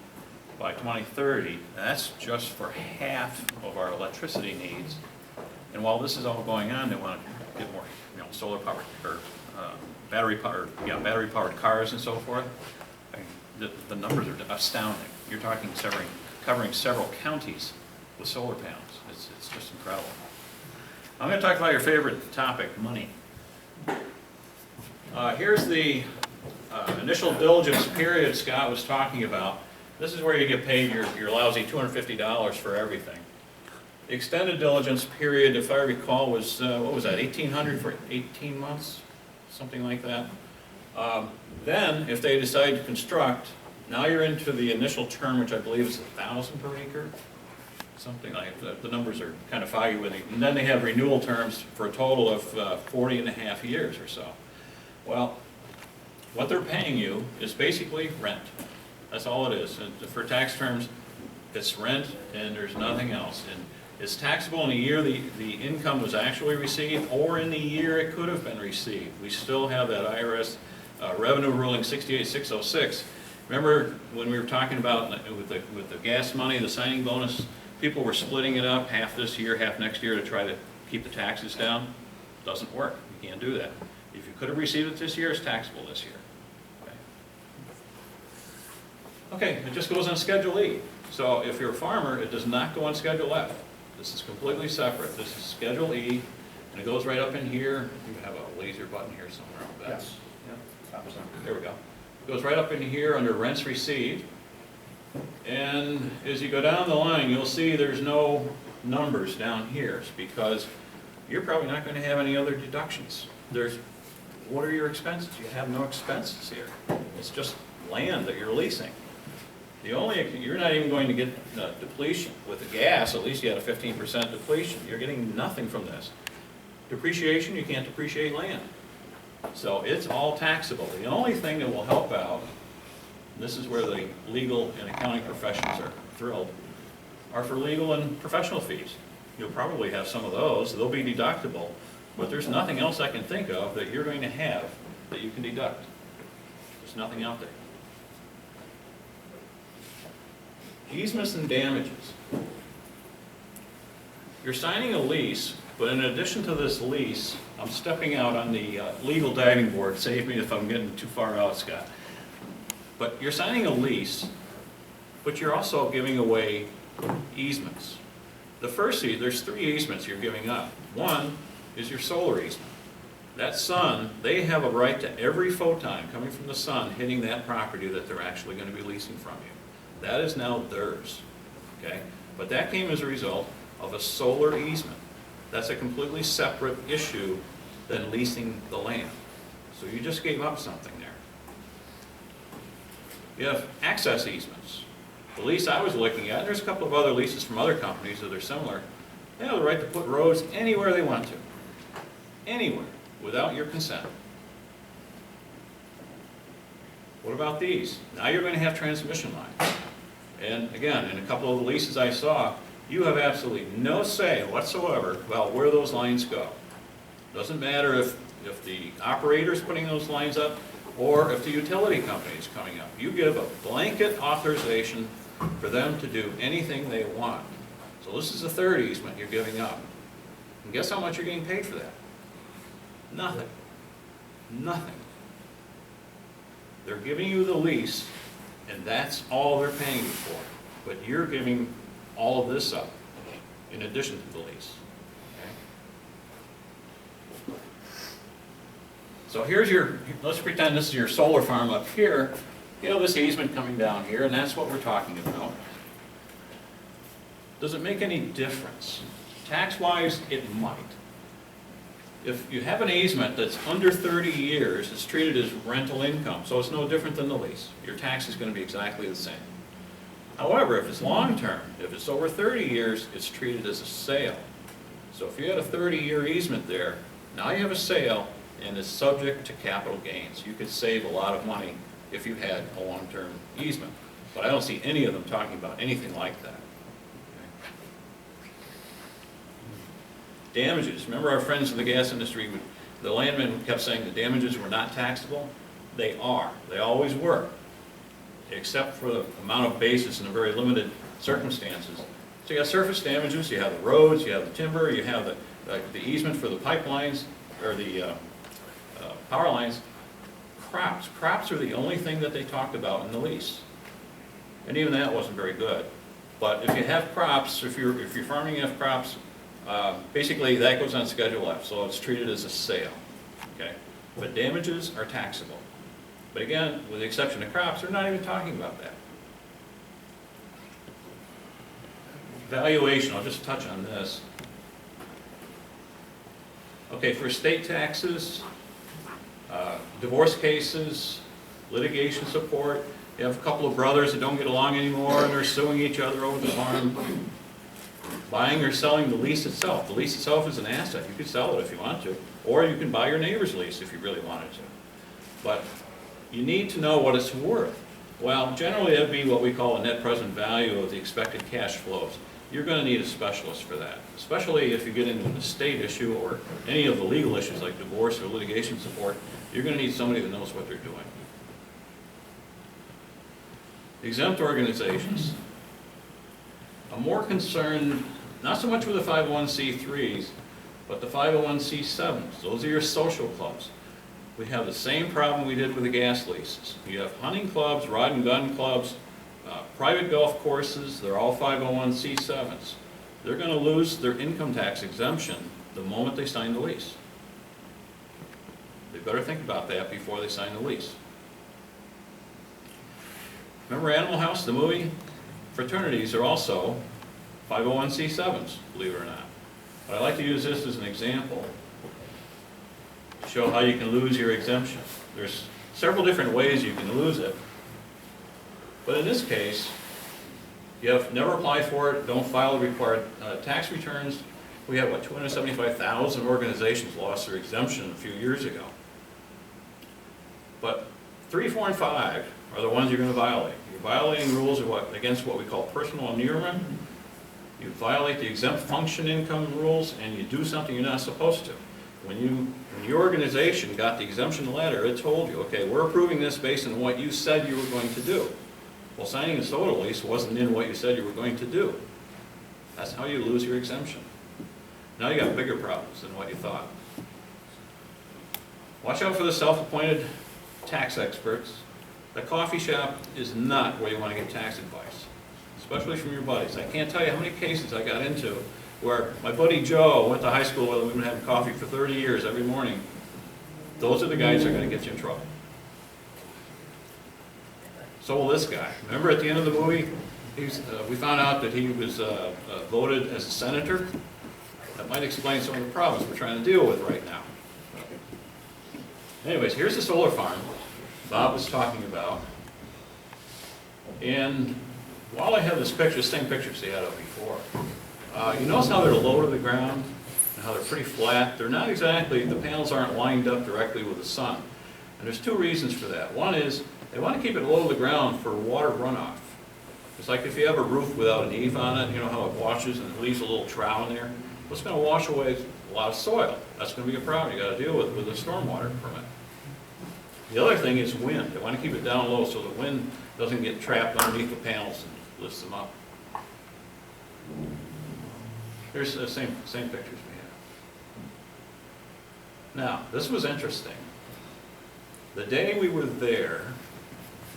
by 2030, that's just for half of our electricity needs. And while this is all going on, they want to get more, solar powered or battery powered cars and so forth. I mean, the numbers are astounding. You're talking covering several counties with solar panels. It's just incredible. I'm going to talk about your favorite topic, money. Here's the initial diligence period Scott was talking about. This is where you get paid your lousy $250 for everything. The extended diligence period, if I recall, was, what was that, $1,800 for 18 months? Something like that. Then, if they decide to construct, now you're into the initial term, which I believe is $1,000 per acre. Something like that. The numbers are kind of foggy with it. And then they have renewal terms for a total of 40 and a half years or so. Well, what they're paying you is basically rent. That's all it is. And for tax terms, it's rent and there's nothing else. And it's taxable in the year the income was actually received, or in the year it could have been received. We still have that IRS revenue ruling 68606. Remember when we were talking about with the gas money, the signing bonus, people were splitting it up, half this year, half next year, to try to keep the taxes down? Doesn't work. You can't do that. If you could have received it this year, it's taxable this year. Okay, it just goes on Schedule E. So if you're a farmer, it does not go on Schedule F. This is completely separate. This is Schedule E, and it goes right up in here. You have a laser button here somewhere. Yes. There we go. It goes right up in here under rents received. And as you go down the line, you'll see there's no numbers down here. It's because you're probably not going to have any other deductions. What are your expenses? You have no expenses here. It's just land that you're leasing. You're not even going to get depletion. With the gas, at least you had a 15% depletion. You're getting nothing from this. Depreciation, you can't depreciate land. So it's all taxable. The only thing that will help out, this is where the legal and accounting professions are thrilled, are for legal and professional fees. You'll probably have some of those. They'll be deductible. But there's nothing else I can think of that you're going to have that you can deduct. There's nothing out there. Easements and damages. You're signing a lease, but in addition to this lease, I'm stepping out on the legal diving board. Save me if I'm getting too far out, Scott. But you're signing a lease, but you're also giving away easements. The first, there's 3 easements you're giving up. One is your solar easement. That sun, they have a right to every photon coming from the sun hitting that property that they're actually going to be leasing from you. That is now theirs, okay? But that came as a result of a solar easement. That's a completely separate issue than leasing the land. So you just gave up something there. You have access easements. The lease I was looking at, and there's a couple of other leases from other companies that are similar, they have the right to put roads anywhere they want to. Anywhere, without your consent. What about these? Now you're going to have transmission lines. And again, in a couple of the leases I saw, you have absolutely no say whatsoever about where those lines go. Doesn't matter if the operator's putting those lines up or if the utility company is coming up. You give a blanket authorization for them to do anything they want. So this is the 3rd easement you're giving up. And guess how much you're getting paid for that? Nothing. Nothing. They're giving you the lease, and that's all they're paying you for. But you're giving all of this up in addition to the lease. Okay? So here's your, let's pretend this is your solar farm up here. You know, this easement coming down here, and that's what we're talking about. Does it make any difference? Tax-wise, it might. If you have an easement that's under 30 years, it's treated as rental income, so it's no different than the lease. Your tax is going to be exactly the same. However, if it's long-term, if it's over 30 years, it's treated as a sale. So if you had a 30-year easement there, now you have a sale, and it's subject to capital gains. You could save a lot of money if you had a long-term easement. But I don't see any of them talking about anything like that. Damages. Remember our friends in the gas industry, the landmen kept saying the damages were not taxable? They are. They always were, except for the amount of basis in a very limited circumstances. So you have surface damages, you have the roads, you have the timber, you have the easement for the pipelines, or the power lines. Crops. Crops are the only thing that they talked about in the lease. And even that wasn't very good. But if you have crops, if you're farming, you have crops, basically that goes on Schedule F, so it's treated as a sale, okay? But damages are taxable. But again, with the exception of crops, they're not even talking about that. Valuation, I'll just touch on this. Okay, for estate taxes, divorce cases, litigation support, you have a couple of brothers that don't get along anymore and they're suing each other over the farm. Buying or selling the lease itself. The lease itself is an asset. You could sell it if you want to, or you can buy your neighbor's lease if you really wanted to. But you need to know what it's worth. Well, generally that'd be what we call a net present value of the expected cash flows. You're going to need a specialist for that, especially if you get into an estate issue or any of the legal issues like divorce or litigation support. You're going to need somebody that knows what they're doing. Exempt organizations. I'm more concerned, not so much with the 501c3s, but the 501c7s. Those are your social clubs. We have the same problem we did with the gas leases. You have hunting clubs, rod and gun clubs, private golf courses, they're all 501c7s. They're going to lose their income tax exemption the moment they sign the lease. They better think about that before they sign the lease. Remember Animal House, the movie? Fraternities are also 501c7s, believe it or not. But I like to use this as an example to show how you can lose your exemption. There's several different ways you can lose it. But in this case, you have never applied for it, don't file the required tax returns. We have, what, 275,000 organizations lost their exemption a few years ago. But 3, 4, and 5 are the ones you're going to violate. You're violating rules of against what we call personal annulment. You violate the exempt function income rules, and you do something you're not supposed to. When your organization got the exemption letter, it told you, okay, we're approving this based on what you said you were going to do. Well, signing a solar lease wasn't in what you said you were going to do. That's how you lose your exemption. Now you got bigger problems than what you thought. Watch out for the self-appointed tax experts. The coffee shop is not where you want to get tax advice, especially from your buddies. I can't tell you how many cases I got into where my buddy Joe went to high school with him, we've been having coffee for 30 years every morning. Those are the guys that are going to get you in trouble. So will this guy. Remember at the end of the movie, we found out that he was voted as a senator. That might explain some of the problems we're trying to deal with right now. Anyways, here's the solar farm Bob was talking about. And while I have this picture, same pictures they had up before, you notice how they're low to the ground and how they're pretty flat. They're not exactly, the panels aren't lined up directly with the sun. And there's two reasons for that. One is they want to keep it low to the ground for water runoff. It's like if you have a roof without an eave on it, you know how it washes and it leaves a little trough in there? Well, it's going to wash away a lot of soil. That's going to be a problem you got to deal with a stormwater permit. The other thing is wind. They want to keep it down low so the wind doesn't get trapped underneath the panels and lifts them up. Here's the same pictures we have. Now, this was interesting. The day we were there,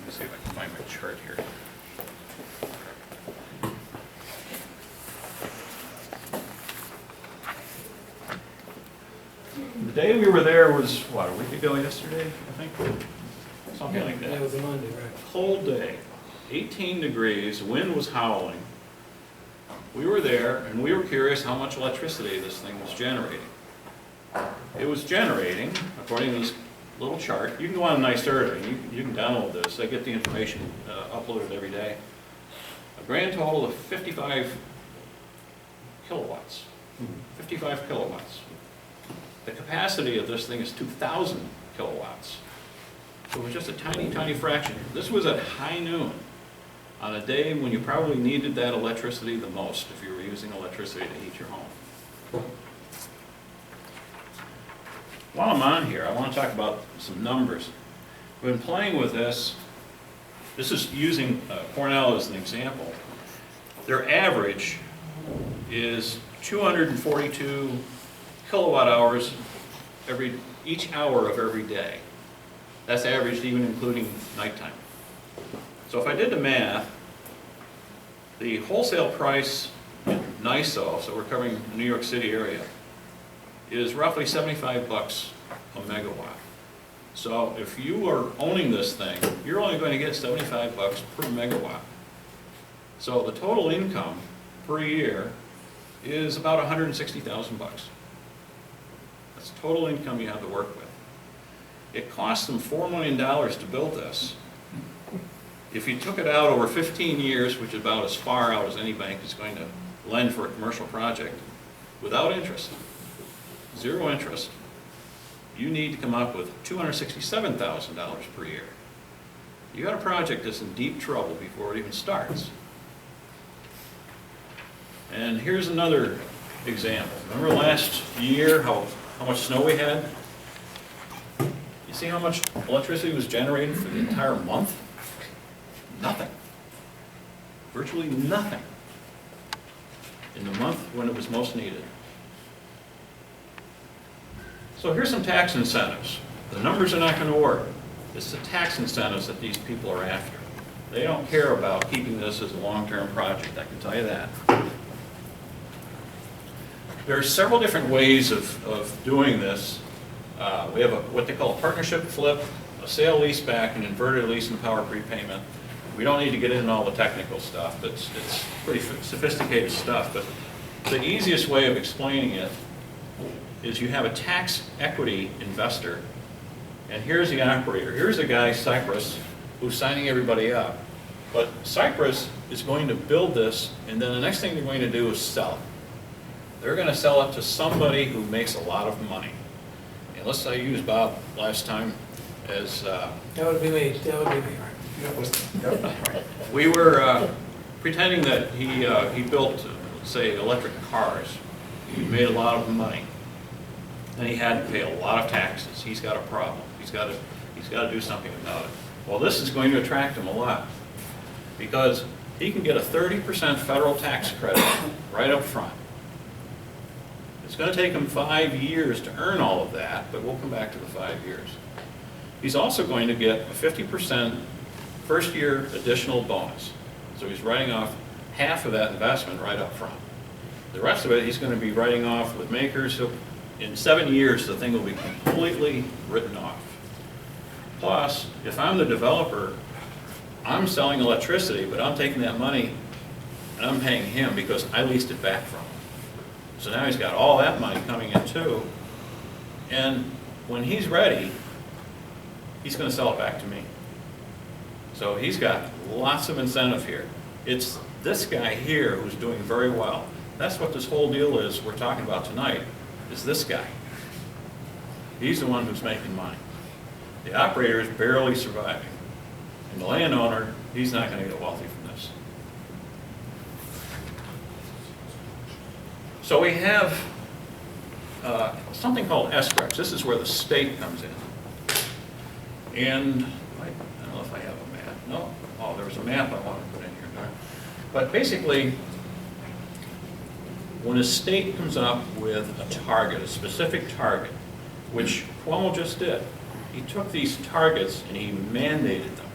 me see if I can find my chart here. The day we were there was, what, a week ago yesterday, I think? Something like that. That was a Monday, right? Cold day, 18 degrees, wind was howling. We were there, and we were curious how much electricity this thing was generating. It was generating, according to this little chart, you can go on NYSERDA, you can download this, I get the information uploaded every day. A grand total of 55 kilowatts. 55 kilowatts. The capacity of this thing is 2,000 kilowatts. So it was just a tiny, tiny fraction. This was at high noon, on a day when you probably needed that electricity the most, if you were using electricity to heat your home. While I'm on here, I want to talk about some numbers. We've been playing with this. This is using Cornell as an example. Their average is 242 kilowatt hours each hour of every day. That's averaged even including nighttime. So if I did the math, the wholesale price in NYSO, so we're covering the New York City area, is roughly 75 bucks a megawatt. So if you are owning this thing, you're only going to get 75 bucks per megawatt. So the total income per year is about 160,000 bucks. That's total income you have to work with. It cost them $4 million to build this. If you took it out over 15 years, which is about as far out as any bank is going to lend for a commercial project, without interest, zero interest, you need to come up with $267,000 per year. You got a project that's in deep trouble before it even starts. And here's another example. Remember last year how much snow we had? You see how much electricity was generated for the entire month? Nothing. Virtually nothing. In the month when it was most needed. So here's some tax incentives. The numbers are not going to work. It's the tax incentives that these people are after. They don't care about keeping this as a long-term project, I can tell you that. There are several different ways of doing this. We have what they call a partnership flip, a sale leaseback, an inverted lease and power prepayment. We don't need to get into all the technical stuff. It's pretty sophisticated stuff, but the easiest way of explaining it is you have a tax equity investor, and here's the operator. Here's the guy, Cypress, who's signing everybody up. But Cypress is going to build this, and then the next thing they're going to do is sell it. They're going to sell it to somebody who makes a lot of money. And let's say I used Bob last time as... That would be me, that would be me, right? We were pretending that he built, say, electric cars. He made a lot of money. And he had to pay a lot of taxes. He's got a problem. He's got to do something about it. Well, this is going to attract him a lot because he can get a 30% federal tax credit right up front. It's going to take him 5 years to earn all of that, but we'll come back to the 5 years. He's also going to get a 50% first year additional bonus. So he's writing off half of that investment right up front. The rest of it he's going to be writing off with makers. So in 7 years, the thing will be completely written off. Plus, if I'm the developer, I'm selling electricity, but I'm taking that money and I'm paying him because I leased it back from him. So now he's got all that money coming in too. And when he's ready, he's going to sell it back to me. So he's got lots of incentive here. It's this guy here who's doing very well. That's what this whole deal is we're talking about tonight. Is this guy. He's the one who's making money. The operator is barely surviving. And the landowner, he's not going to get wealthy from this. So we have something called SRECs. This is where the state comes in. And I don't know if I have a map. No? Oh, there was a map I wanted to put in here. But basically, when a state comes up with a target, a specific target, which Cuomo just did, he took these targets and he mandated them.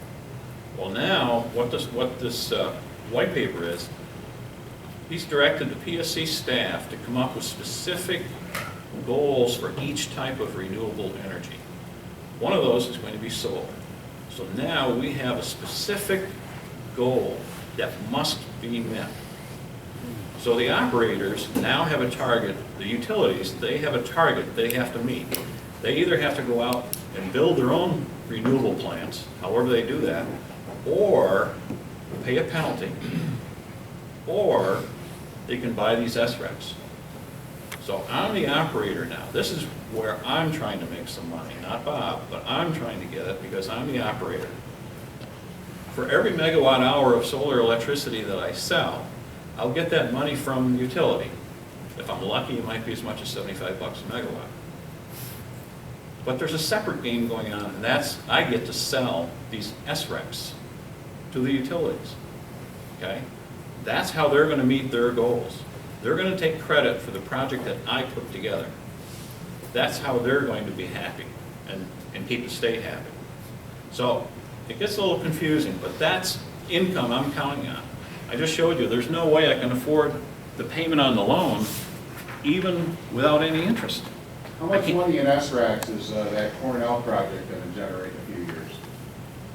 Well, now, what this white paper is, he's directed the PSC staff to come up with specific goals for each type of renewable energy. One of those is going to be solar. So now we have a specific goal that must be met. So the operators now have a target, the utilities, they have a target they have to meet. They either have to go out and build their own renewable plants, however they do that, or pay a penalty, or they can buy these SRECs. So I'm the operator now. This is where I'm trying to make some money, not Bob, but I'm trying to get it because I'm the operator. For every megawatt hour of solar electricity that I sell, I'll get that money from the utility. If I'm lucky, it might be as much as $75 a megawatt. But there's a separate game going on, and that's I get to sell these SRECs to the utilities, okay? That's how they're gonna meet their goals. They're gonna take credit for the project that I put together. That's how they're going to be happy and keep the state happy. So it gets a little confusing, but that's income I'm counting on. I just showed you there's no way I can afford the payment on the loan even without any interest. How much money in SRACs is that Cornell project going to generate in a few years?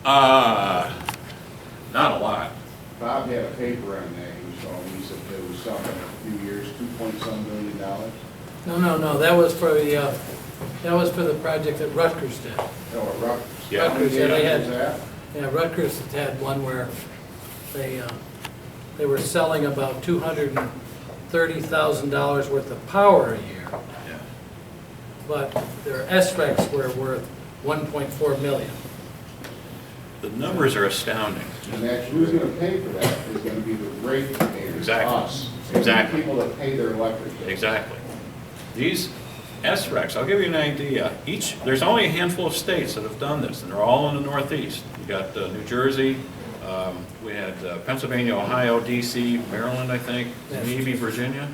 Not a lot. Bob had a paper on that, he was showing, he said it was something in a few years, $2.some billion. No, that was for the project that Rutgers did. No, Rutgers. Yeah. Rutgers, yeah, they had, Was that? yeah, Rutgers had one where they were selling about $230,000 worth of power a year, Yeah. but their SRECs were worth $1.4 million. The numbers are astounding. And that's, who's going to pay for that is going to be the rate payers, Exactly. us. Exactly. People that pay their electric bills. Exactly. These SRECs, I'll give you an idea. There's only a handful of states that have done this, and they're all in the Northeast. You got New Jersey, we had Pennsylvania, Ohio, DC, Maryland, I think, maybe Virginia,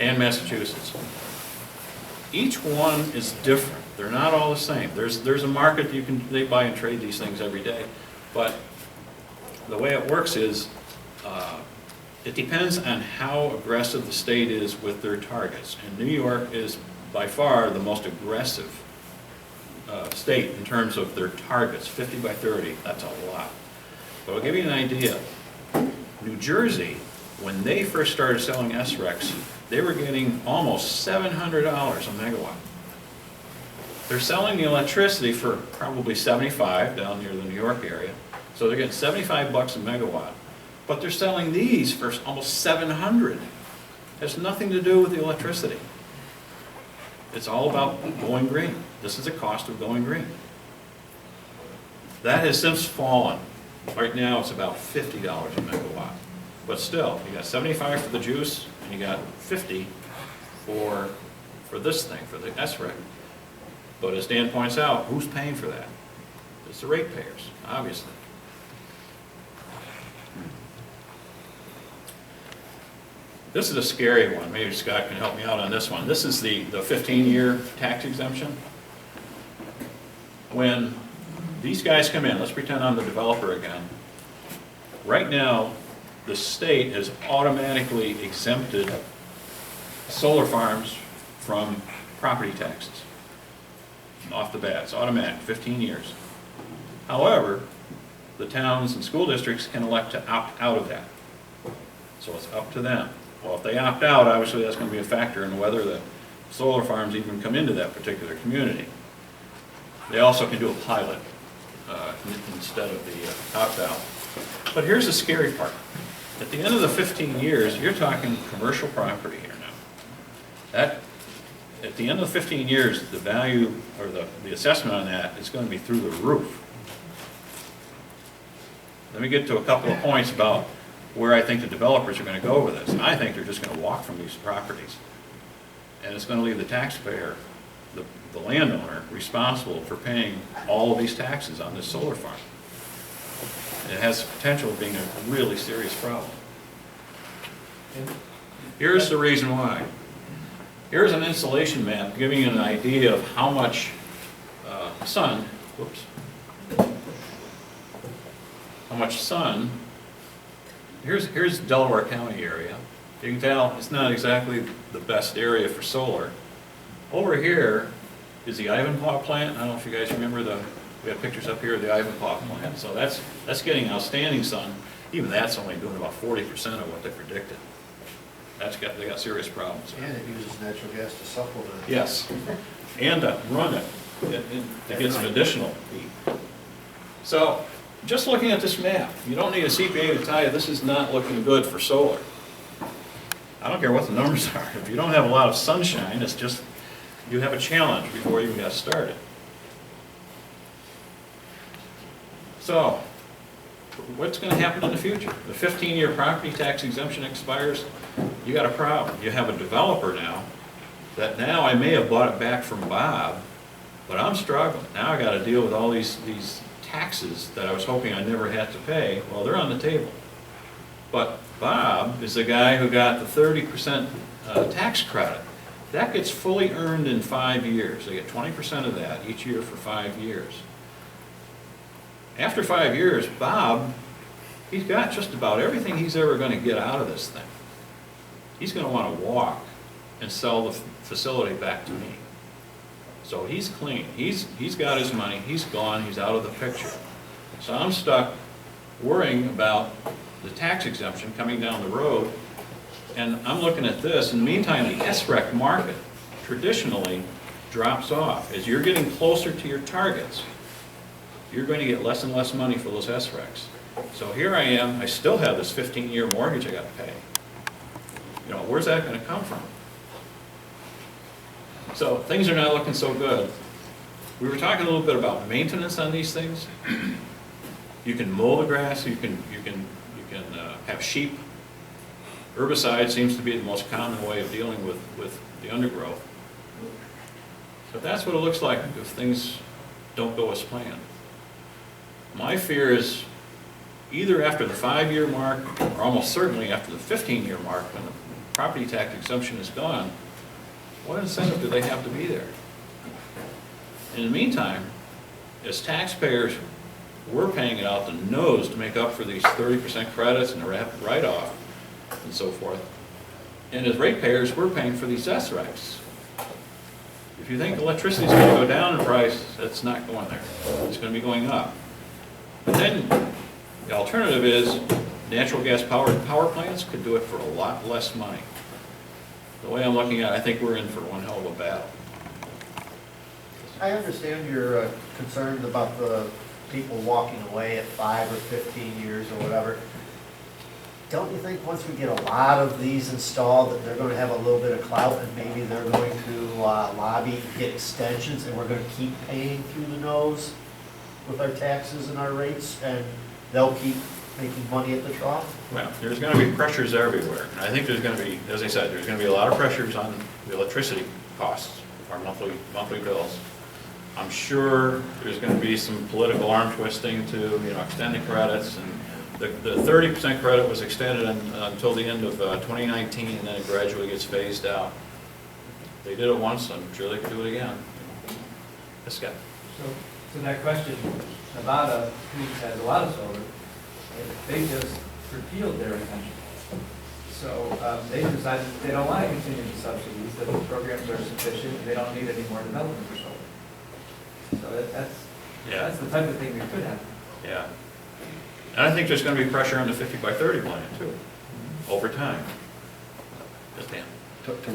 and Massachusetts. Each one is different. They're not all the same. There's a market they buy and trade these things every day, but the way it works is it depends on how aggressive the state is with their targets. And New York is by far the most aggressive state in terms of their targets, 50 by 30, that's a lot. But I'll give you an idea. New Jersey, when they first started selling SRECs, they were getting almost $700 a megawatt. They're selling the electricity for probably 75 down near the New York area. So they're getting 75 bucks a megawatt. But they're selling these for almost 700. Has nothing to do with the electricity. It's all about going green. This is the cost of going green. That has since fallen. Right now it's about $50 a megawatt. But still, you got 75 for the juice, and you got 50 for this thing, for the SREC. But as Dan points out, who's paying for that? It's the ratepayers, obviously. This is a scary one. Maybe Scott can help me out on this one. This is the 15-year tax exemption. When these guys come in, let's pretend I'm the developer again. Right now, the state has automatically exempted solar farms from property taxes. Off the bat, it's automatic, 15 years. However, the towns and school districts can elect to opt out of that. So it's up to them. Well, if they opt out, obviously that's going to be a factor in whether the solar farms even come into that particular community. They also can do a pilot instead of the opt-out. But here's the scary part. At the end of the 15 years, you're talking commercial property here now. At the end of the 15 years, the value or the assessment on that is going to be through the roof. Let me get to a couple of points about where I think the developers are going to go with this. I think they're just going to walk from these properties. And it's going to leave the taxpayer, the landowner, responsible for paying all of these taxes on this solar farm. It has the potential of being a really serious problem. Here's the reason why. Here's an installation map giving you an idea of how much sun, how much sun. Here's Delaware County area. You can tell it's not exactly the best area for solar. Over here is the Ivanpah plant. I don't know if you guys remember we have pictures up here of the Ivanpah plant. So that's getting outstanding sun. Even that's only doing about 40% of what they predicted. They got serious problems. And it uses natural gas to supplement. Yes, and run it to get some additional heat. So, just looking at this map, you don't need a CPA to tell you this is not looking good for solar. I don't care what the numbers are. If you don't have a lot of sunshine, it's just, you have a challenge before you even got started. So, what's going to happen in the future? The 15-year property tax exemption expires, you got a problem. You have a developer now that now I may have bought it back from Bob, but I'm struggling. Now I got to deal with all these taxes that I was hoping I never had to pay. Well, they're on the table. But Bob is the guy who got the 30% tax credit. That gets fully earned in 5 years. They get 20% of that each year for 5 years. After 5 years, Bob, he's got just about everything he's ever going to get out of this thing. He's going to want to walk and sell the facility back to me. So he's clean. He's got his money. He's gone. He's out of the picture. So I'm stuck worrying about the tax exemption coming down the road. And I'm looking at this. In the meantime, the SREC market traditionally drops off. As you're getting closer to your targets, you're going to get less and less money for those SRECs. So here I am. I still have this 15-year mortgage I got to pay. You know, where's that going to come from? So things are not looking so good. We were talking a little bit about maintenance on these things. You can mow the grass. You can have sheep. Herbicide seems to be the most common way of dealing with the undergrowth. So that's what it looks like if things don't go as planned. My fear is either after the 5-year mark or almost certainly after the 15-year mark when the property tax exemption is gone, what incentive do they have to be there? In the meantime, as taxpayers, we're paying it out the nose to make up for these 30% credits and the write-off and so forth. And as ratepayers, we're paying for these SRECs. If you think electricity is going to go down in price, it's not going there. It's going to be going up. But then the alternative is natural gas powered power plants could do it for a lot less money. The way I'm looking at it, I think we're in for one hell of a battle. I understand your concerns about the people walking away at 5 or 15 years or whatever. Don't you think once we get a lot of these installed that they're going to have a little bit of clout and maybe they're going to lobby to get extensions and we're going to keep paying through the nose with our taxes and our rates and they'll keep making money at the trough? Well, there's going to be pressures everywhere. And I think there's going to be, as I said, there's going to be a lot of pressures on the electricity costs, our monthly bills. I'm sure there's going to be some political arm twisting to, extend the credits. And the 30% credit was extended until the end of 2019, and then it gradually gets phased out. They did it once, I'm sure they could do it again. Yes, Scott. So to that question, Nevada, who has a lot of solar, they just repealed their exemption. So they decided they don't want to continue the subsidies, that the programs are sufficient, and they don't need any more development for solar. So that's the type of thing that could happen. Yeah. And I think there's going to be pressure on the 50 by 30 plan too, over time. Yes, Dan.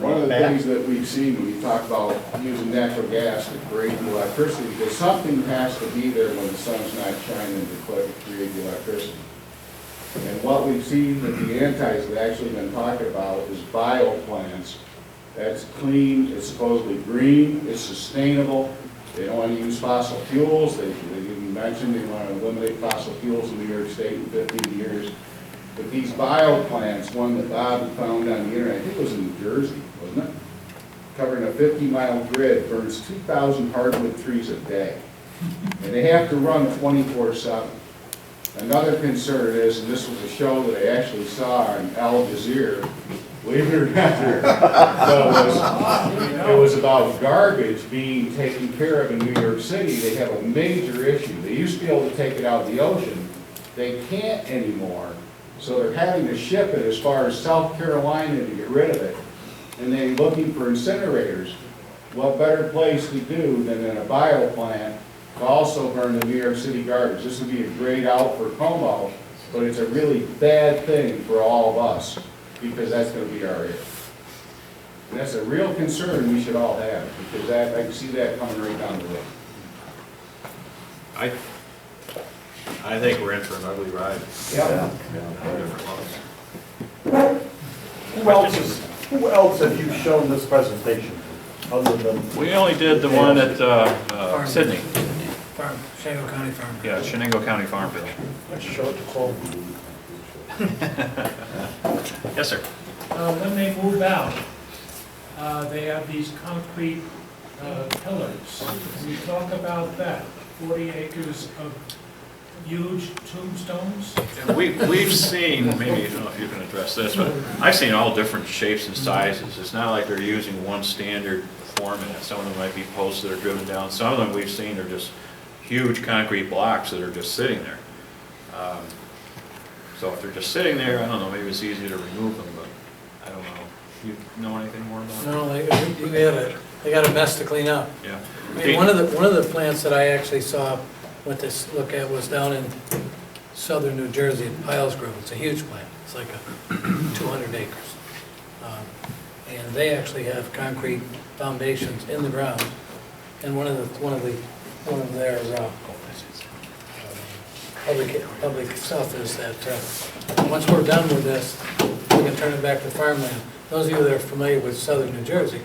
One of the things that we've seen when we talk about using natural gas to create the electricity, because something has to be there when the sun's not shining to create the electricity. And what we've seen that the antis have actually been talking about is bio plants. That's clean, it's supposedly green, it's sustainable. They don't want to use fossil fuels. They even mentioned they want to eliminate fossil fuels in New York State in 15 years. But these bio plants, one that Bob found on the internet, I think it was in New Jersey, wasn't it? Covering a 50-mile grid, burns 2,000 hardwood trees a day. And they have to run 24/7. Another concern is, and this was a show that I actually saw on Al Jazeera, believe it or not, so it was about garbage being taken care of in New York City. They have a major issue. They used to be able to take it out of the ocean, They can't anymore, so they're having to ship it as far as South Carolina to get rid of it. And they're looking for incinerators. What better place to do than in a bio plant to also burn the New York City garbage? This would be a great out for Como, but it's a really bad thing for all of us, because that's gonna be our area. And that's a real concern we should all have, because that, I can see that coming right down the road. I think we're in for an ugly ride. Yeah. Different laws. Who else have you shown this presentation to, other than? We only did the one at Sydney, Farm, Shenango County Farm. yeah, Shenango County Farm Bill. Let's show it to Cole. Yes, sir. When they move out, they have these concrete pillars. Can you talk about that? 40 acres of huge tombstones? And we've seen, maybe, I don't know if you can address this, but I've seen all different shapes and sizes. It's not like they're using one standard format. Some of them might be posts that are driven down. Some of them we've seen are just huge concrete blocks that are just sitting there. So if they're just sitting there, I don't know, maybe it's easy to remove them, but I don't know. You know anything more about it? No, they got a mess to clean up. Yeah. I mean, one of the plants that I actually saw, went to look at, was down in southern New Jersey, in Piles Grove. It's a huge plant. It's like 200 acres. And they actually have concrete foundations in the ground. And one of their public stuff is that once we're done with this, we can turn it back to farmland. Those of you that are familiar with southern New Jersey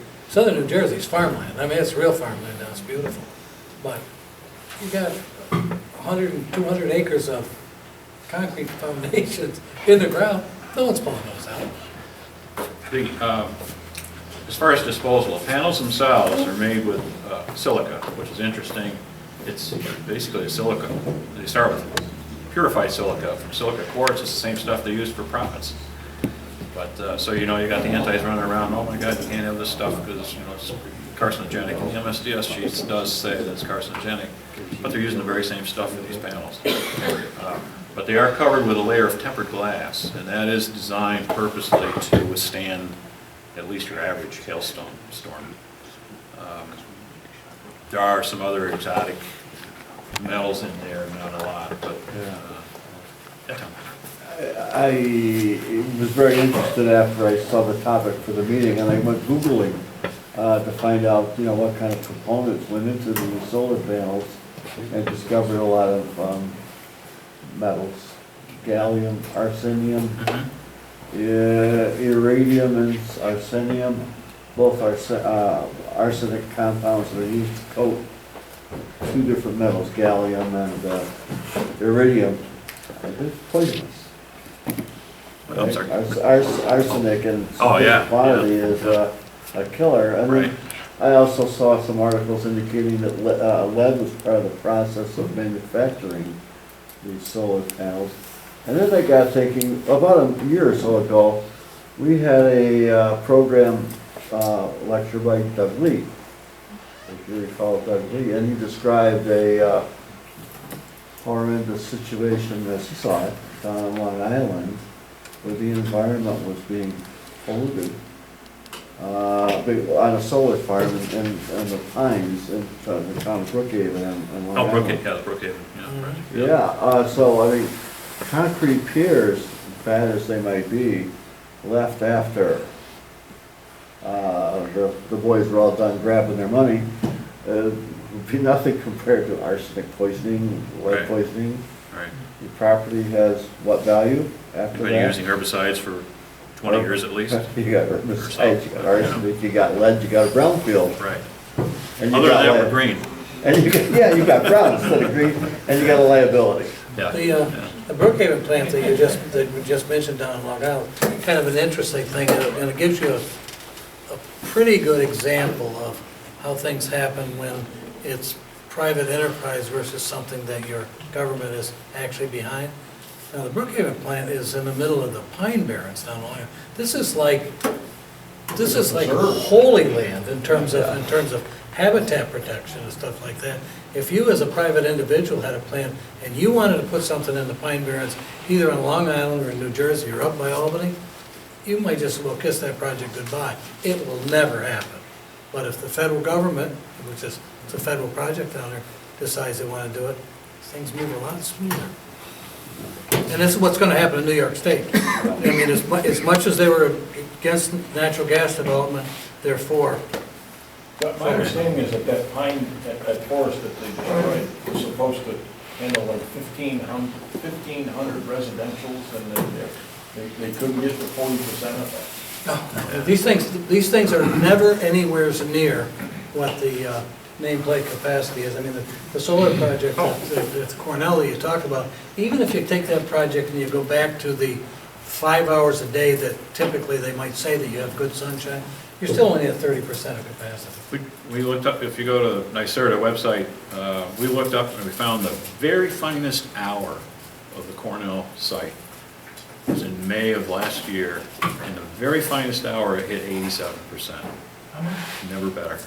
is farmland. I mean, it's real farmland now, it's beautiful. But you got 100 and 200 acres of concrete foundations in the ground, no one's pulling those out. As far as disposal, the panels themselves are made with silica, which is interesting. It's basically a silica. They start with purified silica. From silica quartz, it's the same stuff they use for profits. But, so you got the antis running around, oh my God, you can't have this stuff because, it's carcinogenic. And the MSDS sheet does say that it's carcinogenic, but they're using the very same stuff for these panels. But they are covered with a layer of tempered glass, and that is designed purposely to withstand at least your average hailstone storm. There are some other exotic metals in there, not a lot, but yeah, Tom. I was very interested after I saw the topic for the meeting, and I went Googling to find out, what kind of components went into the solar panels, and discovered a lot of metals, gallium, arsenium, iridium, and arsenium. Both are arsenic compounds that are used to coat two different metals, gallium and iridium. It's poisonous. I'm sorry. Arsenic in sufficient quantity is a killer. And then I also saw some articles indicating that lead was part of the process of manufacturing these solar panels. And then they got thinking, about a year or so ago, we had a program lecture by Doug Lee, if you recall Doug Lee, and he described a horrendous situation as he saw it down on Long Island, where the environment was being polluted on a solar farm in the Pines in the town of Brookhaven and Long Island. Brookhaven, So I mean, concrete piers, bad as they might be, left after the boys were all done grabbing their money, would be nothing compared to arsenic poisoning, lead poisoning. Right. The property has what value after You've that? been using herbicides for 20 years at least. You got herbicides, you got arsenic, you got lead, you got a brownfield. Right. And Other than that, we're green. And you got brown instead of green, and you got a liability. Yeah. The Brookhaven plant that we just mentioned down in Long Island, kind of an interesting thing, and it gives you a pretty good example of how things happen when it's private enterprise versus something that your government is actually behind. Now, the Brookhaven plant is in the middle of the Pine Barrens down in Long Island. This is like holy land in terms of habitat protection and stuff like that. If you as a private individual had a plan and you wanted to put something in the Pine Barrens, either on Long Island or in New Jersey or up by Albany, you might just as well kiss that project goodbye. It will never happen. But if the federal government, which is, it's a federal project down there, decides they want to do it, things move a lot smoother. And this is what's going to happen in New York State. I mean, as much as they were against natural gas development, they're for. But my understanding is that that pine, that forest that they destroyed was supposed to handle like 1,500 residentials, and then they couldn't get to 40% of that. These things are never anywhere near what the nameplate capacity is. I mean, the solar project that Cornell that you talked about, even if you take that project and you go back to the 5 hours a day that typically they might say that you have good sunshine, you're still only at 30% of capacity. We looked up, if you go to NYSERDA website, we looked up and we found the very finest hour of the Cornell site. It was in May of last year, and the very finest hour it hit 87%. Never better.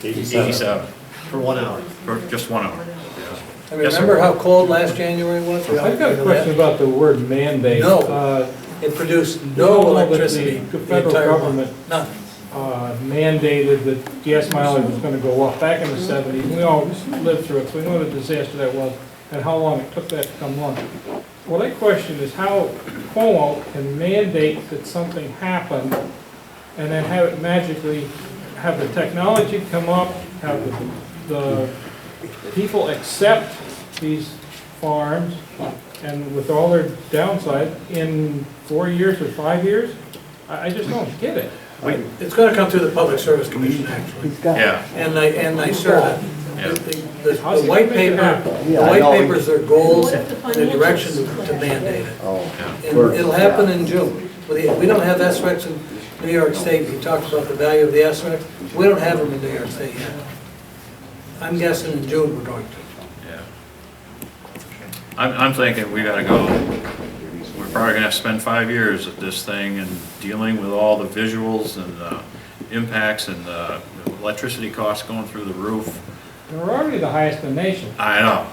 87. For 1 hour. For just 1 hour. I mean, remember how cold last January was? I've got a question about the word mandate. No, it produced no electricity. The federal government None. mandated that gas mileage was going to go up back in the 70s. We all lived through it, so we know what a disaster that was and how long it took that to come along. What I question is how Cuomo can mandate that something happen and then have it magically, have the technology come up, have the people accept these farms, and with all their downside, in 4 years or 5 years? I just don't get it. It's going to come through the Public Service Commission, actually. Yeah. And NYSERDA. Yeah. The white paper, the white paper's their goals and the direction to mandate it. And it'll happen in June. We don't have SRECs in New York State. We talked about the value of the SRECs. We don't have them in New York State yet. I'm guessing in June we're going to. Yeah. I'm thinking we gotta go, we're probably gonna have to spend 5 years at this thing and dealing with all the visuals and the impacts and the electricity costs going through the roof. We're already the highest in the nation. I know.